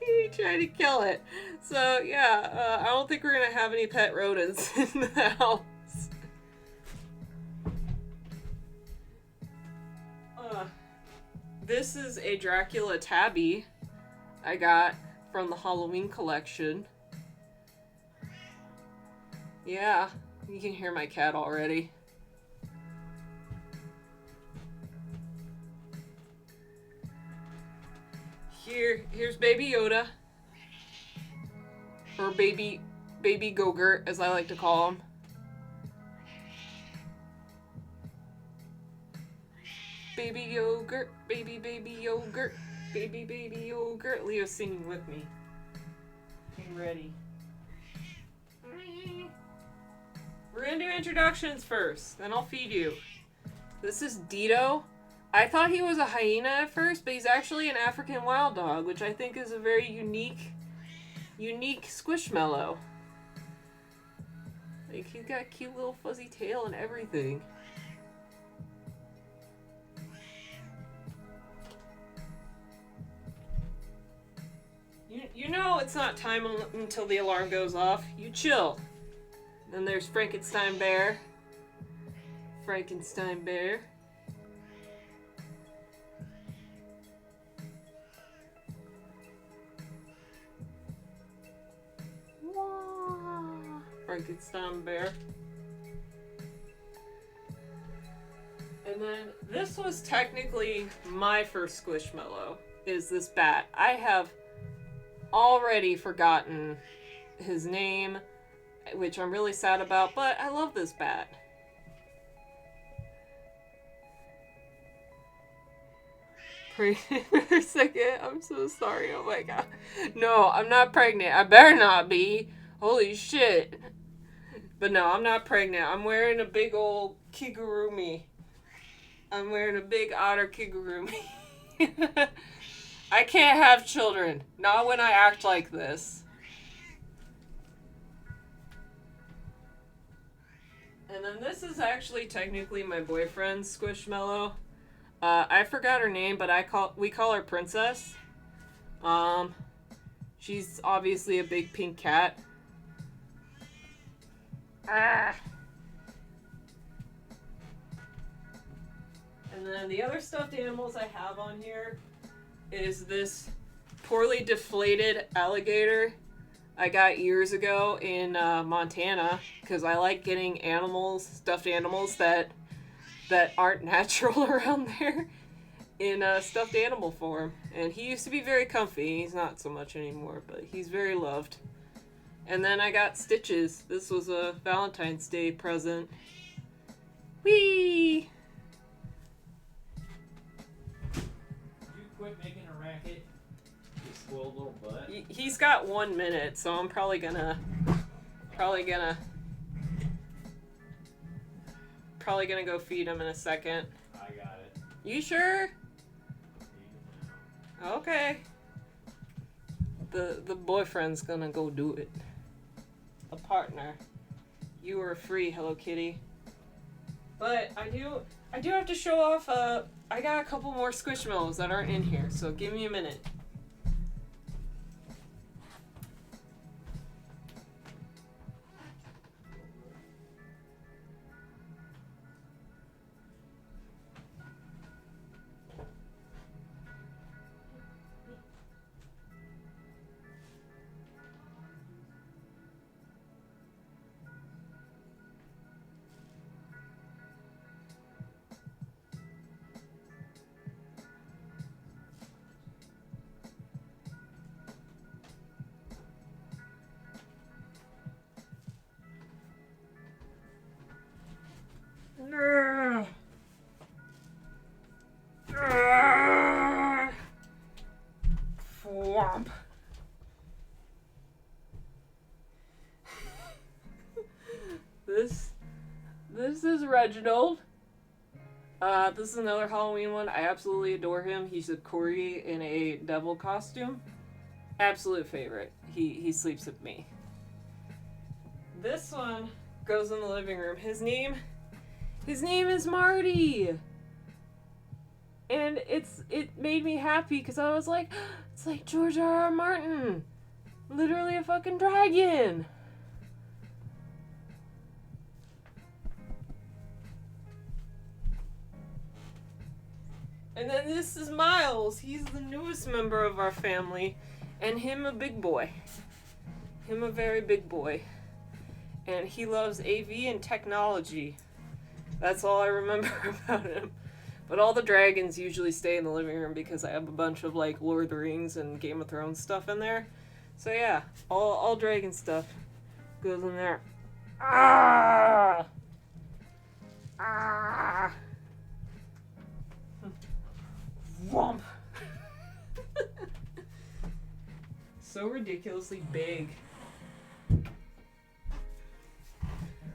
He tried to kill it. So yeah, I don't think we're gonna have any pet rodents in the house. This is a Dracula tabby I got from the Halloween collection. Yeah, you can hear my cat already. Here's Baby Yoda. Or Baby Go-Gurt, as I like to call him. Baby yogurt, baby yogurt, baby yogurt. Leo's singing with me. Be ready. We're gonna do introductions first, then I'll feed you. This is Dito. I thought he was a hyena at first, but he's actually an African wild dog, which I think is a very unique Squishmallow. Like, he's got a cute little fuzzy tail and everything. You You know it's not time until the alarm goes off. You chill. Then there's Frankenstein Bear. Frankenstein Bear. Wah. Frankenstein Bear. And then this was technically my first Squishmallow, is this bat. I have already forgotten his name, which I'm really sad about, but I love this bat. For a second, I'm so sorry, oh my god. No, I'm not pregnant. I better not be. Holy shit. But no, I'm not pregnant. I'm wearing a big old kigurumi. I'm wearing a big otter kigurumi. I can't have children. Not when I act like this. And then this is actually technically my boyfriend's Squishmallow. I forgot her name, but we call her Princess. She's obviously a big pink cat. Ah. And then the other stuffed animals I have on here is this poorly deflated alligator I got years ago in Montana, because I like getting stuffed animals that aren't natural around there in stuffed animal form. And he used to be very comfy. He's not so much anymore, but he's very loved. And then I got Stitches. This was a Valentine's Day present. Whee! Quit making a racket, you spoiled little butt. He's got 1 minute, so I'm probably gonna go feed him in a second. I got it. You sure? Okay. The boyfriend's gonna go do it. A partner. You are free, Hello Kitty. But I do have to show off. I got a couple more Squishmallows that aren't in here, so give me a minute. Swamp. This is Reginald. This is another Halloween one. I absolutely adore him. He's a Corgi in a devil costume. Absolute favorite. He sleeps with me. This one goes in the living room. His name is Marty. And it made me happy because I was like, it's like George R.R. Martin. Literally a fucking dragon. And then this is Miles. He's the newest member of our family. And him a big boy. Him a very big boy. And he loves AV and technology. That's all I remember about him. But all the dragons usually stay in the living room because I have a bunch of like Lord of the Rings and Game of Thrones stuff in there. So yeah, all dragon stuff goes in there. Ah! Ah! Whomp! So ridiculously big.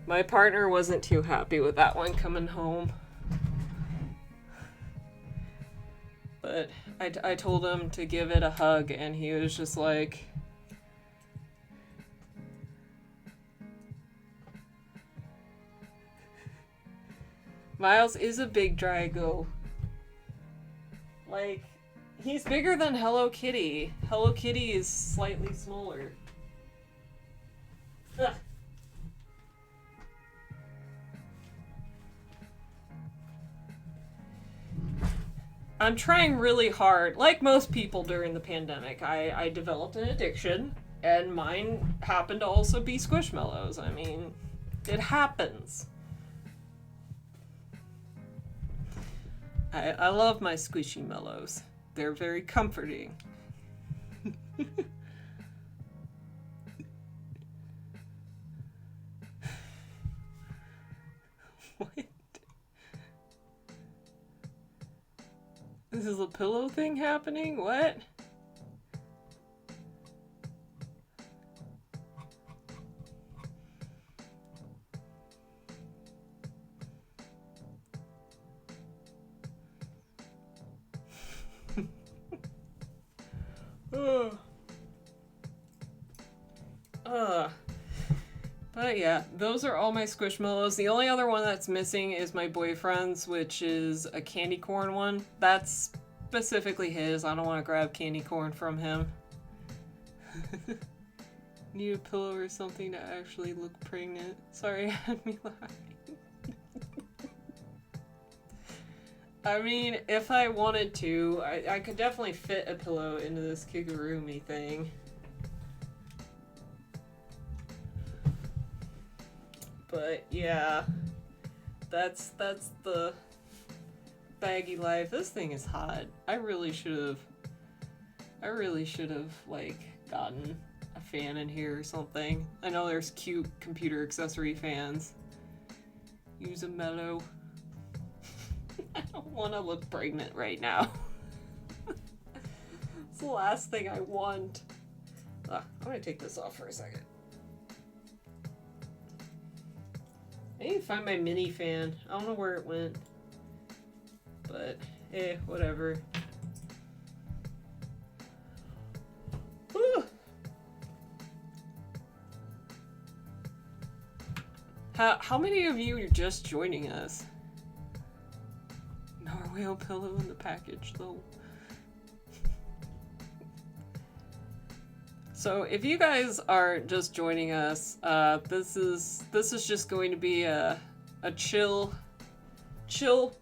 My partner wasn't too happy with that one coming home. But I told him to give it a hug, and he was just like... Miles is a big Drago. Like, He's bigger than Hello Kitty. Hello Kitty is slightly smaller. Ugh. I'm trying really hard. Like most people during the pandemic, I developed an addiction, and mine happened to also be Squishmallows. I mean, it happens. I love my squishy mellows. They're very comforting. What? This is a pillow thing happening? What? But yeah, those are all my Squishmallows. The only other one that's missing is my boyfriend's, which is a candy corn one. That's specifically his. I don't want to grab candy corn from him. Need a pillow or something to actually look pregnant. Sorry, I had me laughing. I mean, if I wanted to, I could definitely fit a pillow into this kigurumi thing. But yeah, that's the baggy life. This thing is hot. I really should have like gotten a fan in here or something. I know there's cute computer accessory fans. Use a mellow. I don't want to look pregnant right now. It's the last thing I want. I'm gonna take this off for a second. I need to find my mini fan. I don't know where it went. But, whatever. Whew. How many of you are just joining us? Narwhal pillow in the package, though. So if you guys are just joining us, this is just going to be a chill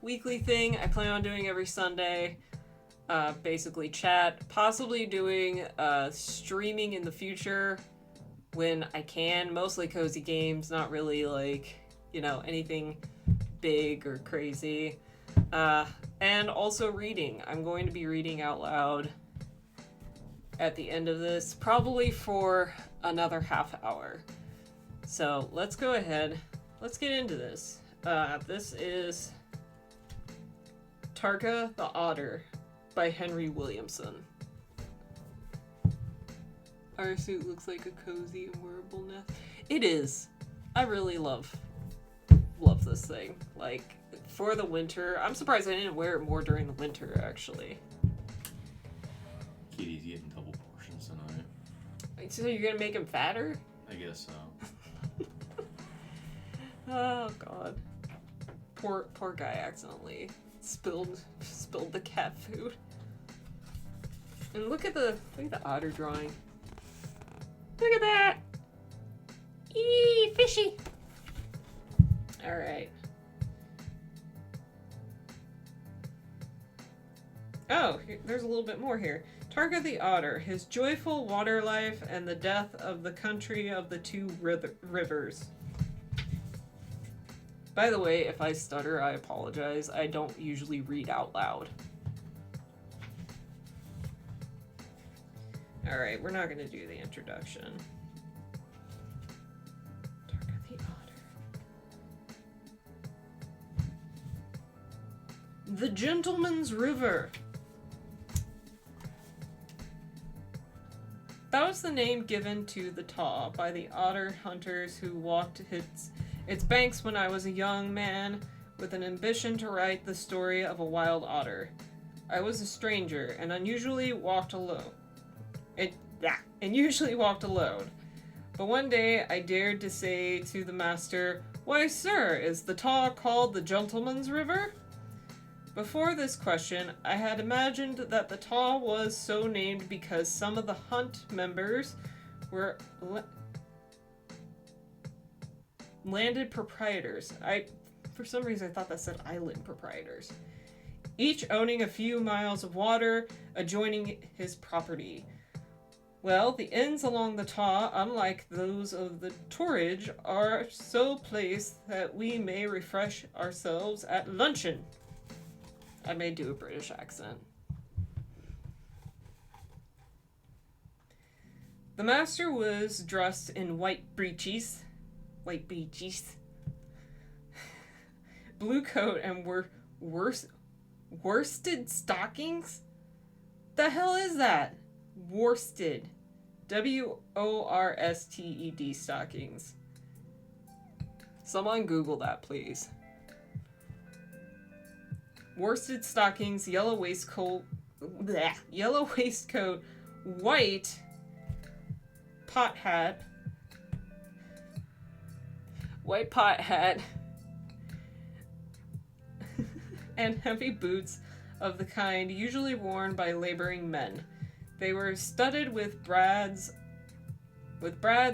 weekly thing. I plan on doing every Sunday. Basically chat, possibly doing streaming in the future when I can. Mostly cozy games, not really like, anything big or crazy. And also reading. I'm going to be reading out loud at the end of this, probably for another half hour. So let's go ahead. Let's get into this. This is Tarka the Otter by Henry Williamson. Our suit looks like a cozy and wearable nest. It is. I really love this thing. Like, for the winter. I'm surprised I didn't wear it more during the winter, actually. Kitty's getting double portions tonight. So you're gonna make him fatter? I guess so. Oh god. Poor guy accidentally spilled the cat food. And look at the otter drawing. Look at that! Eee, fishy! Alright. Oh, there's a little bit more here. Targa the Otter, his joyful water life and the death of the country of the two rivers. By the way, if I stutter, I apologize. I don't usually read out loud. Alright, we're not going to do the introduction. Targa the Otter. The Gentleman's River. That was the name given to the Taw by the otter hunters who walked its banks when I was a young man with an ambition to write the story of a wild otter. I was a stranger and usually walked alone. But one day I dared to say to the master, "Why, sir, is the Taw called the Gentleman's River?" Before this question, I had imagined that the taw was so named because some of the hunt members were landed proprietors. For some reason, I thought that said island proprietors. Each owning a few miles of water adjoining his property. Well, the inns along the Taw, unlike those of the Torridge, are so placed that we may refresh ourselves at luncheon. I may do a British accent. The master was dressed in white breeches, blue coat, and worsted stockings? The hell is that? Worsted. WORSTED stockings. Someone Google that, please. Worsted stockings, yellow waistcoat, white pot hat, and heavy boots of the kind usually worn by laboring men. They were studded with brads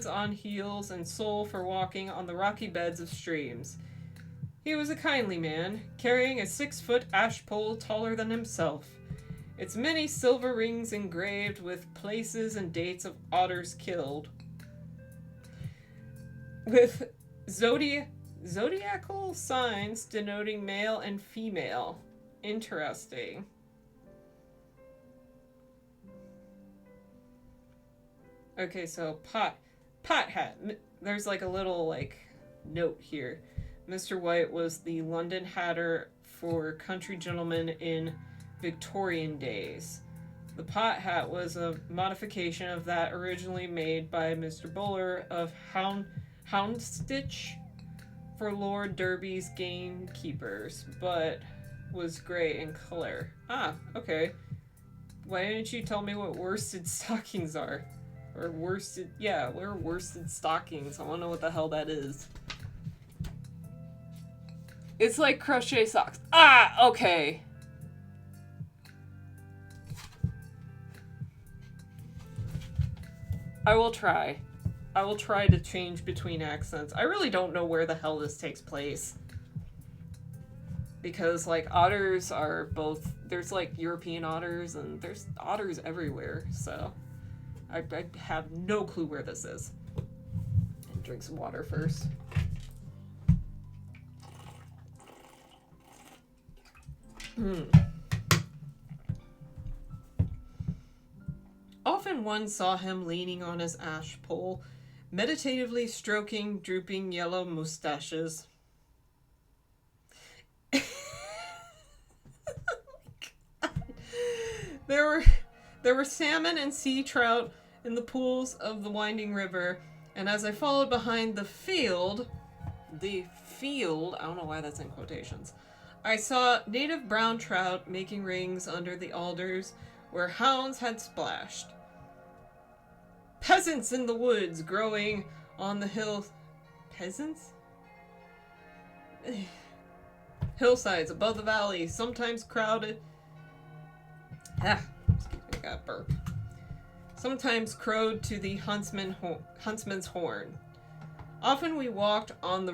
on heels and sole for walking on the rocky beds of streams. He was a kindly man, carrying a 6-foot ash pole taller than himself, its many silver rings engraved with places and dates of otters killed, with zodiacal signs denoting male and female. Interesting. Okay, so pot hat. There's like a little note here. Mr. White was the London hatter for country gentlemen in Victorian days. The pot hat was a modification of that originally made by Mr. Buller of Houndsditch for Lord Derby's gamekeepers, but was grey in color. Ah, okay. Why didn't you tell me what worsted stockings are? Or worsted, yeah, what are worsted stockings? I want to know what the hell that is. It's like crochet socks. Ah, okay. I will try to change between accents. I really don't know where the hell this takes place. Because, otters are both... There's, European otters, and there's otters everywhere, so... I have no clue where this is. And drink some water first. Often one saw him leaning on his ash pole, meditatively stroking drooping yellow mustaches. There were salmon and sea trout in the pools of the winding river, and as I followed behind the field, I don't know why that's in quotations, I saw native brown trout making rings under the alders where hounds had splashed. Peasants in the woods growing on the hills. Peasants? Hillsides above the valley, sometimes crowded. I got burp. Sometimes crowed to the huntsman's horn. Often we walked on the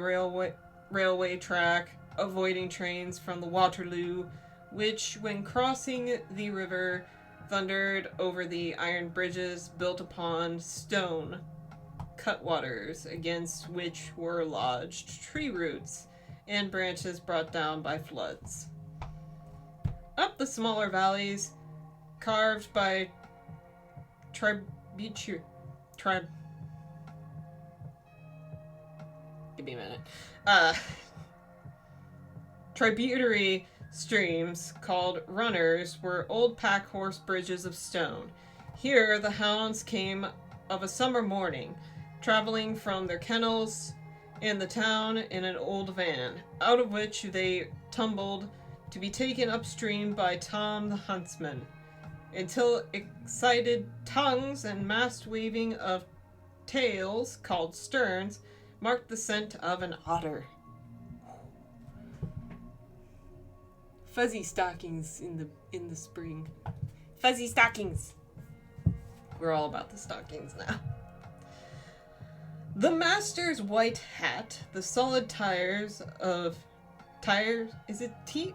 railway track, avoiding trains from the Waterloo, which, when crossing the river, thundered over the iron bridges built upon stone cutwaters, against which were lodged tree roots and branches brought down by floods. Up the smaller valleys, carved by give me a minute. Tributary streams called runners were old pack horse bridges of stone. Here the hounds came of a summer morning, traveling from their kennels in the town in an old van, out of which they tumbled to be taken upstream by Tom the huntsman, until excited tongues and mast waving of tails, called sterns, marked the scent of an otter. Fuzzy stockings in the spring. Fuzzy stockings. We're all about the stockings now. The master's white hat, the solid tires, is it Tyres?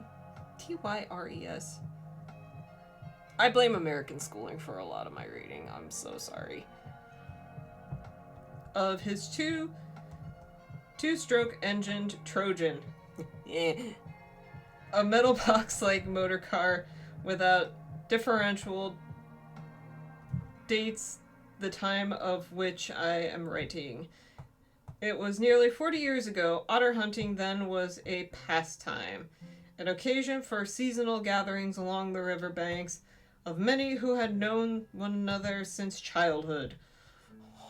I blame American schooling for a lot of my reading. I'm so sorry. Of his two-stroke engined Trojan. A metal box-like motor car without differential dates the time of which I am writing. It was nearly 40 years ago. Otter hunting then was a pastime, an occasion for seasonal gatherings along the river banks of many who had known one another since childhood.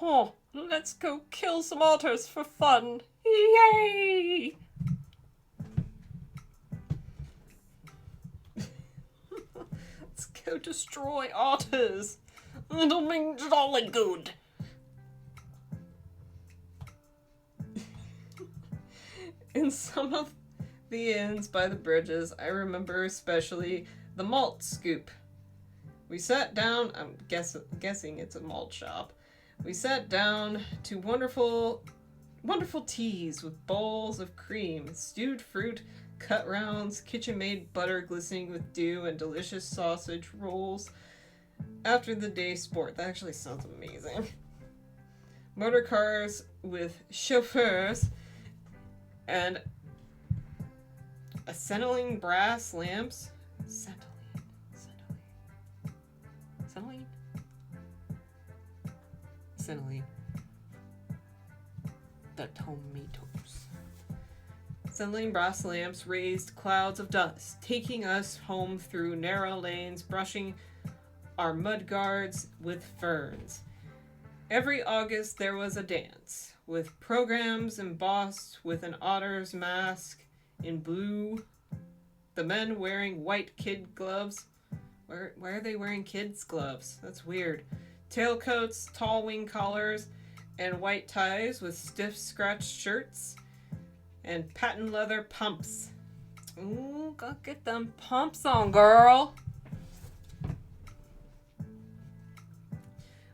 Oh, let's go kill some otters for fun. Yay! Let's go destroy otters. It'll be jolly good. In some of the inns by the bridges, I remember especially the malt scoop. We sat down, I'm guessing it's a malt shop. We sat down to wonderful teas with bowls of cream, stewed fruit, cut rounds, kitchen-made butter glistening with dew, and delicious sausage rolls. After the day's sport. That actually sounds amazing. Motor cars with chauffeurs and acetylene brass lamps. Acetylene. The tomatoes. Acetylene brass lamps raised clouds of dust, taking us home through narrow lanes, brushing our mud guards with ferns. Every August there was a dance, with programs embossed with an otter's mask in blue, the men wearing white kid gloves. Why are they wearing kids' gloves? That's weird. Tailcoats, tall wing collars, and white ties with stiff scratched shirts, and patent leather pumps. Ooh, go get them pumps on, girl!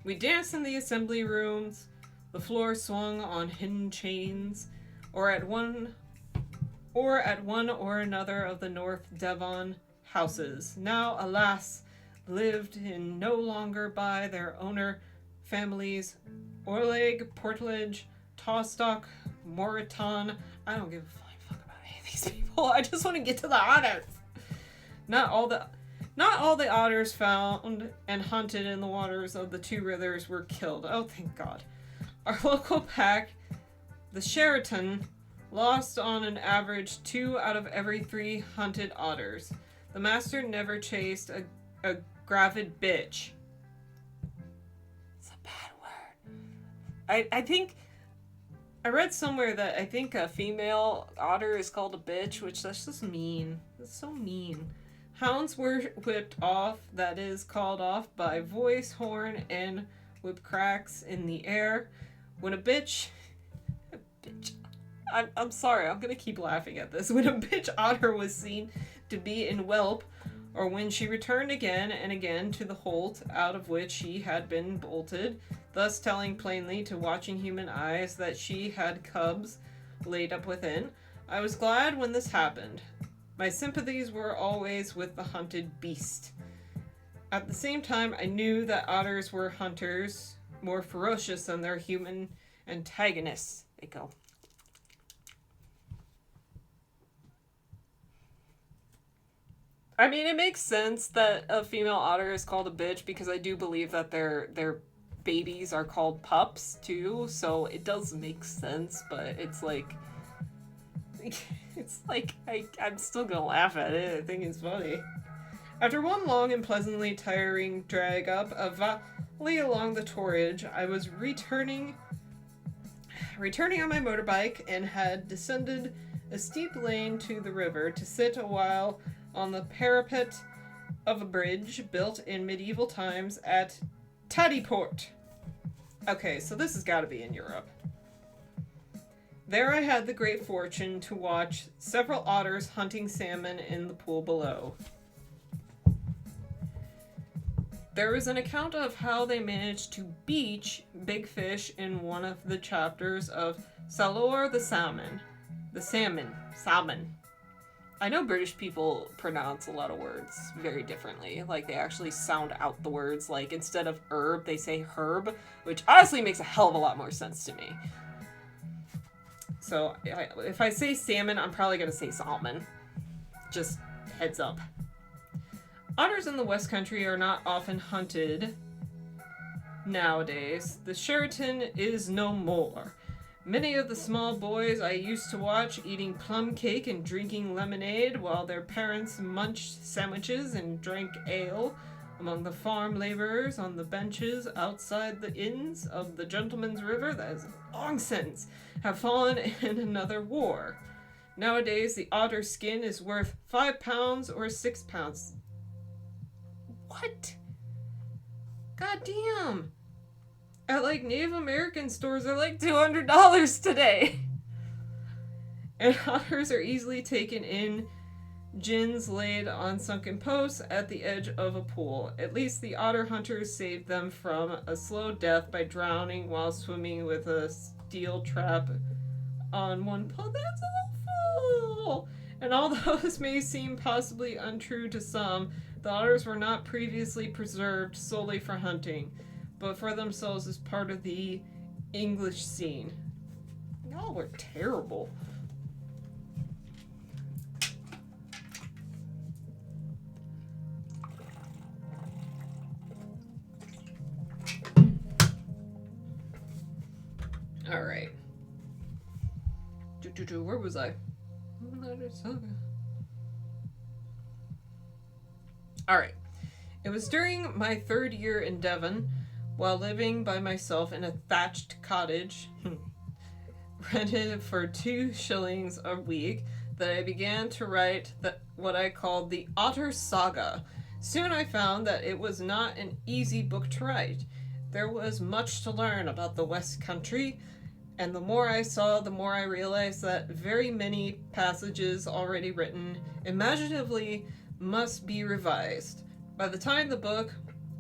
We danced in the assembly rooms, the floor swung on hidden chains, or at one or another of the North Devon houses, now, alas, lived in no longer by their owner families, Orleg, Portledge, Tawstock, Moreton. I don't give a flying fuck about any of these people. I just want to get to the otters. Not all the otters found and hunted in the waters of the two rivers were killed. Oh, thank God. Our local pack, the Sheraton, lost on an average 2 out of every 3 hunted otters. The master never chased a gravid bitch. It's a bad word. I think I read somewhere that I think a female otter is called a bitch, which that's just mean. That's so mean. Hounds were whipped off, that is, called off by voice, horn, and whip cracks in the air. When a bitch... I'm sorry, I'm gonna keep laughing at this. When a bitch otter was seen to be in whelp, or when she returned again and again to the holt out of which she had been bolted, thus telling plainly to watching human eyes that she had cubs laid up within, I was glad when this happened. My sympathies were always with the hunted beast. At the same time, I knew that otters were hunters, more ferocious than their human antagonists. They go. I mean, it makes sense that a female otter is called a bitch because I do believe that their babies are called pups too, so it does make sense, but it's like I'm still gonna laugh at it. I think it's funny. After one long and pleasantly tiring drag up a valley along the Torridge, I was returning on my motorbike and had descended a steep lane to the river to sit a while on the parapet of a bridge built in medieval times at Taddyport. Okay, so this has got to be in Europe. There I had the great fortune to watch several otters hunting salmon in the pool below. There is an account of how they managed to beach big fish in one of the chapters of Salor the Salmon. The Salmon. I know British people pronounce a lot of words very differently. Like, they actually sound out the words. Like, instead of herb, they say herb, which honestly makes a hell of a lot more sense to me. So, if I say salmon, I'm probably going to say salmon. Just heads up. Otters in the West Country are not often hunted nowadays. The Sheraton is no more. Many of the small boys I used to watch eating plum cake and drinking lemonade while their parents munched sandwiches and drank ale among the farm laborers on the benches outside the inns of the Gentleman's River that has long since have fallen in another war. Nowadays, the otter skin is worth £5 or £6. What? God damn. At like Native American stores, they're like $200 today. And otters are easily taken in gins laid on sunken posts at the edge of a pool. At least the otter hunters saved them from a slow death by drowning while swimming with a steel trap on one pole. That's awful! And although this may seem possibly untrue to some, the otters were not previously preserved solely for hunting, but for themselves as part of the English scene. Y'all were terrible. Alright. Where was I? Alright. It was during my 3rd year in Devon, while living by myself in a thatched cottage, rented for 2 shillings a week, that I began to write what I called the Otter Saga. Soon I found that it was not an easy book to write. There was much to learn about the West Country, and the more I saw, the more I realized that very many passages already written imaginatively must be revised. By the time the book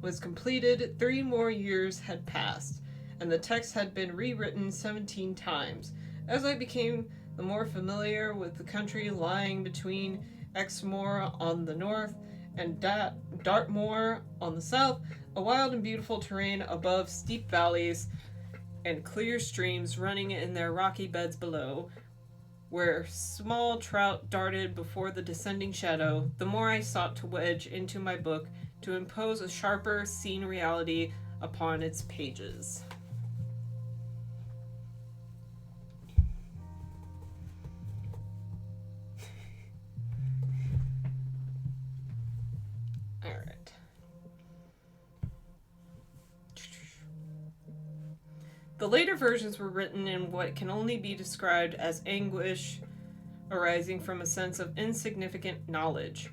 was completed, 3 more years had passed, and the text had been rewritten 17 times. As I became the more familiar with the country lying between Exmoor on the north and Dartmoor on the south, a wild and beautiful terrain above steep valleys and clear streams running in their rocky beds below, where small trout darted before the descending shadow, the more I sought to wedge into my book to impose a sharper scene reality upon its pages. Alright. The later versions were written in what can only be described as anguish arising from a sense of insignificant knowledge.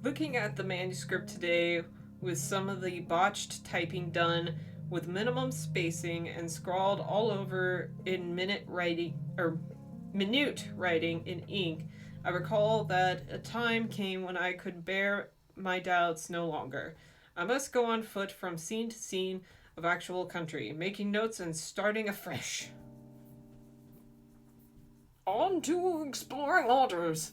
Looking at the manuscript today with some of the botched typing done with minimum spacing and scrawled all over in minute writing in ink, I recall that a time came when I could bear my doubts no longer. I must go on foot from scene to scene of actual country, making notes and starting afresh. On to exploring otters.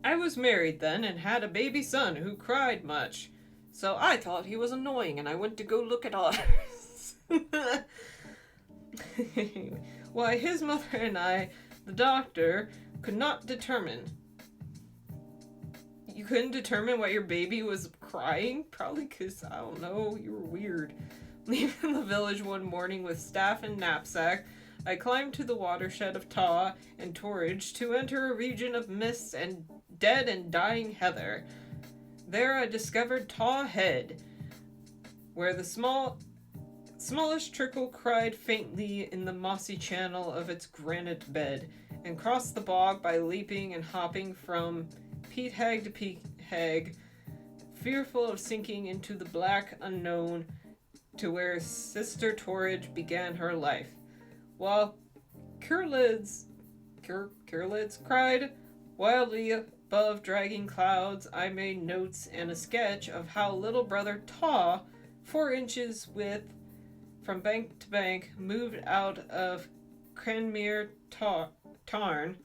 I was married then and had a baby son who cried much, so I thought he was annoying and I went to go look at otters. Why, his mother and I, the doctor, could not determine. You couldn't determine why your baby was crying? Probably because, I don't know, you were weird. Leaving the village one morning with staff and knapsack, I climbed to the watershed of Taw and Torridge to enter a region of mist and dead and dying heather. There I discovered Taw Head, where the smallest trickle cried faintly in the mossy channel of its granite bed, and crossed the bog by leaping and hopping from peat hag to peat hag, fearful of sinking into the black unknown to where Sister Torridge began her life. While Curlids cried wildly above dragging clouds, I made notes and a sketch of how little brother Taw, 4 inches width from bank to bank, moved out of Cranmere Tarn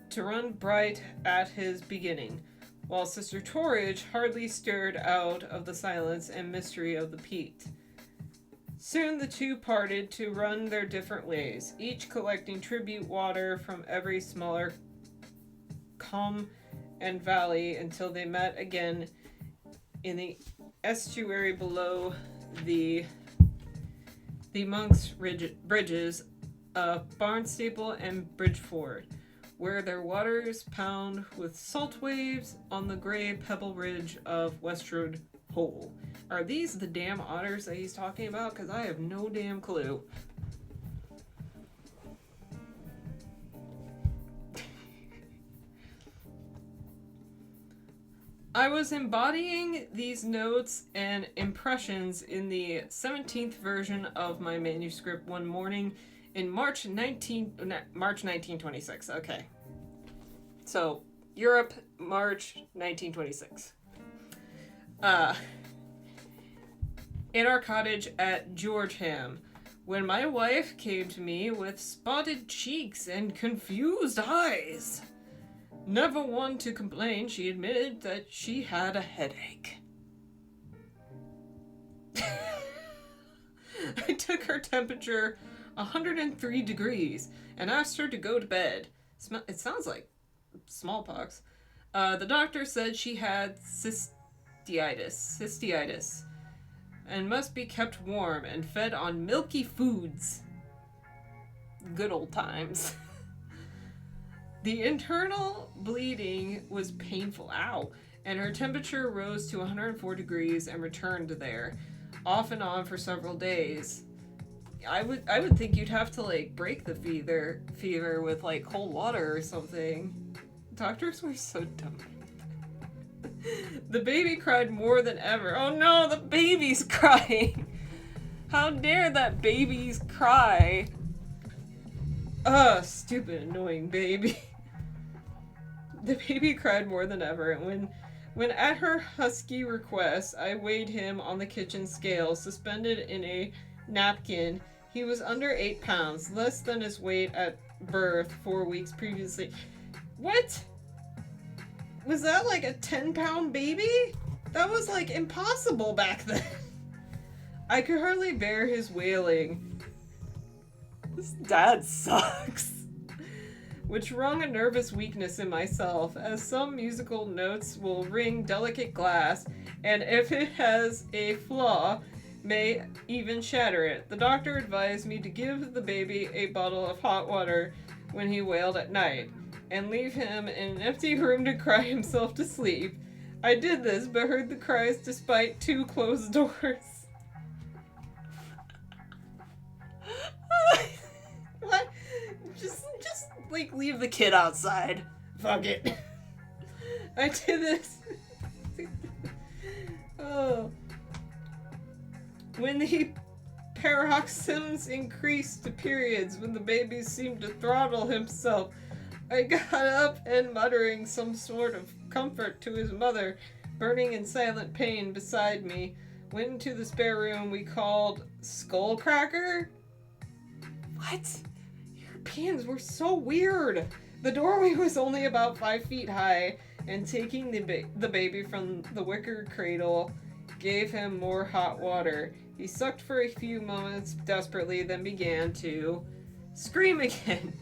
to run bright at his beginning, while Sister Torridge hardly stirred out of the silence and mystery of the peat. Soon the two parted to run their different ways, each collecting tribute water from every smaller combe and valley until they met again in the estuary below the Monk's Bridges of Barnstaple and Bridgeford, where their waters pound with salt waves on the grey pebble ridge of Westward Hole. Are these the damn otters that he's talking about? Because I have no damn clue. I was embodying these notes and impressions in the 17th version of my manuscript one morning in March 1926. Okay. So, Europe, March 1926. In our cottage at Georgeham, when my wife came to me with spotted cheeks and confused eyes. Never one to complain, she admitted that she had a headache. I took her temperature 103 degrees and asked her to go to bed. It sounds like smallpox. The doctor said she had cystitis, and must be kept warm and fed on milky foods. Good old times. The internal bleeding was painful, and her temperature rose to 104 degrees and returned there, off and on for several days. I would think you'd have to like break the fever with like cold water or something. Doctors were so dumb. The baby cried more than ever. Oh no, the baby's crying. How dare that baby's cry? Stupid annoying baby. The baby cried more than ever, and when at her husky request, I weighed him on the kitchen scale, suspended in a napkin. He was under 8 pounds, less than his weight at birth 4 weeks previously. What? Was that like a 10-pound baby? That was like impossible back then. I could hardly bear his wailing. This dad sucks. Which wrung a nervous weakness in myself, as some musical notes will ring delicate glass, and if it has a flaw, may even shatter it. The doctor advised me to give the baby a bottle of hot water when he wailed at night, and leave him in an empty room to cry himself to sleep. I did this, but heard the cries despite 2 closed doors. What? Just like leave the kid outside. Fuck it. I did this. Oh. When the paroxysms increased to periods, when the baby seemed to throttle himself, I got up and, muttering some sort of comfort to his mother, burning in silent pain beside me, went into the spare room we called Skullcracker. What? Europeans were so weird. The doorway was only about 5 feet high, and taking the baby from the wicker cradle, gave him more hot water. He sucked for a few moments desperately, then began to scream again.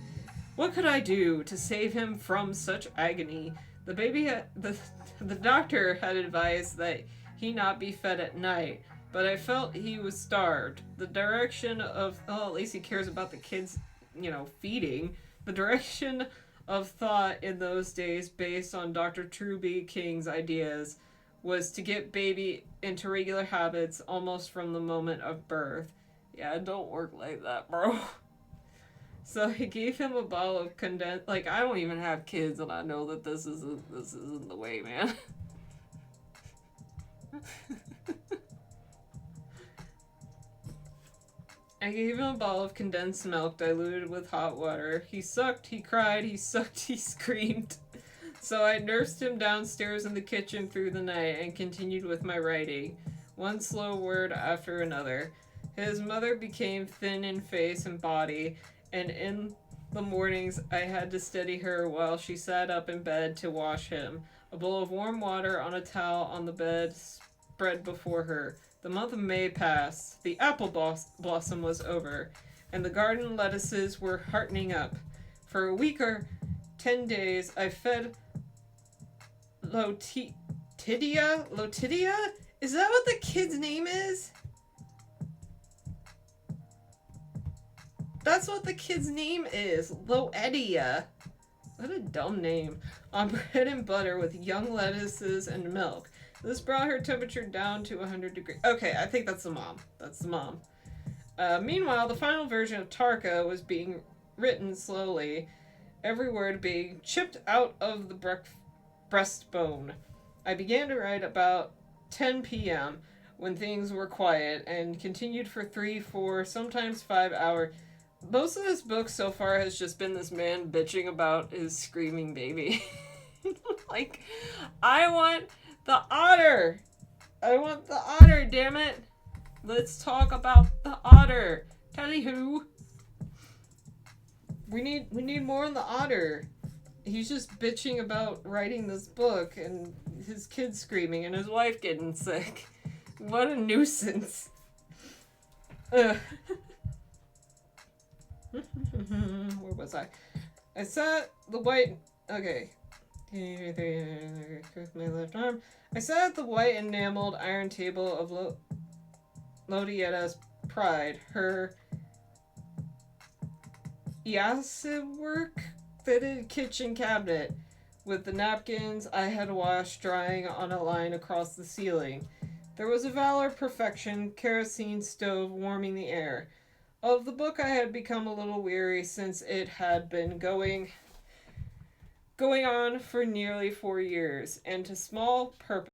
What could I do to save him from such agony? The baby, the doctor had advised that he not be fed at night, but I felt he was starved. The direction of, at least he cares about the kids, feeding. The direction of thought in those days, based on Dr. Truby King's ideas, was to get baby into regular habits almost from the moment of birth. Yeah, it don't work like that, bro. So he gave him a bottle of condensed... Like, I don't even have kids, and I know that this isn't the way, man. I gave him a bottle of condensed milk diluted with hot water. He sucked, he cried, he sucked, he screamed. So I nursed him downstairs in the kitchen through the night and continued with my writing, one slow word after another. His mother became thin in face and body, and in the mornings I had to steady her while she sat up in bed to wash him. A bowl of warm water on a towel on the bed spread before her. The month of May passed, the apple blossom was over, and the garden lettuces were heartening up. For a week or 10 days, I fed Lotidia? Lotidia? Is that what the kid's name is? That's what the kid's name is. Loedia. What a dumb name. On bread and butter with young lettuces and milk. This brought her temperature down to 100 degrees. Okay, I think that's the mom. That's the mom. Meanwhile, the final version of Tarka was being written slowly, every word being chipped out of the breastbone. I began to write about 10 p.m. when things were quiet and continued for 3, 4, sometimes 5 hours. Most of this book so far has just been this man bitching about his screaming baby. Like, I want the otter! I want the otter, damn it! Let's talk about the otter. Tally who? We need more on the otter. He's just bitching about writing this book and his kids screaming and his wife getting sick. What a nuisance. Ugh. Where was I? I sat the white. Okay. With my left arm. I sat at the white enameled iron table of Lodietta's pride. Her work fitted kitchen cabinet with the napkins I had washed drying on a line across the ceiling. There was a Valor Perfection kerosene stove warming the air. Of the book I had become a little weary since it had been going on for nearly 4 years, and to small purpose.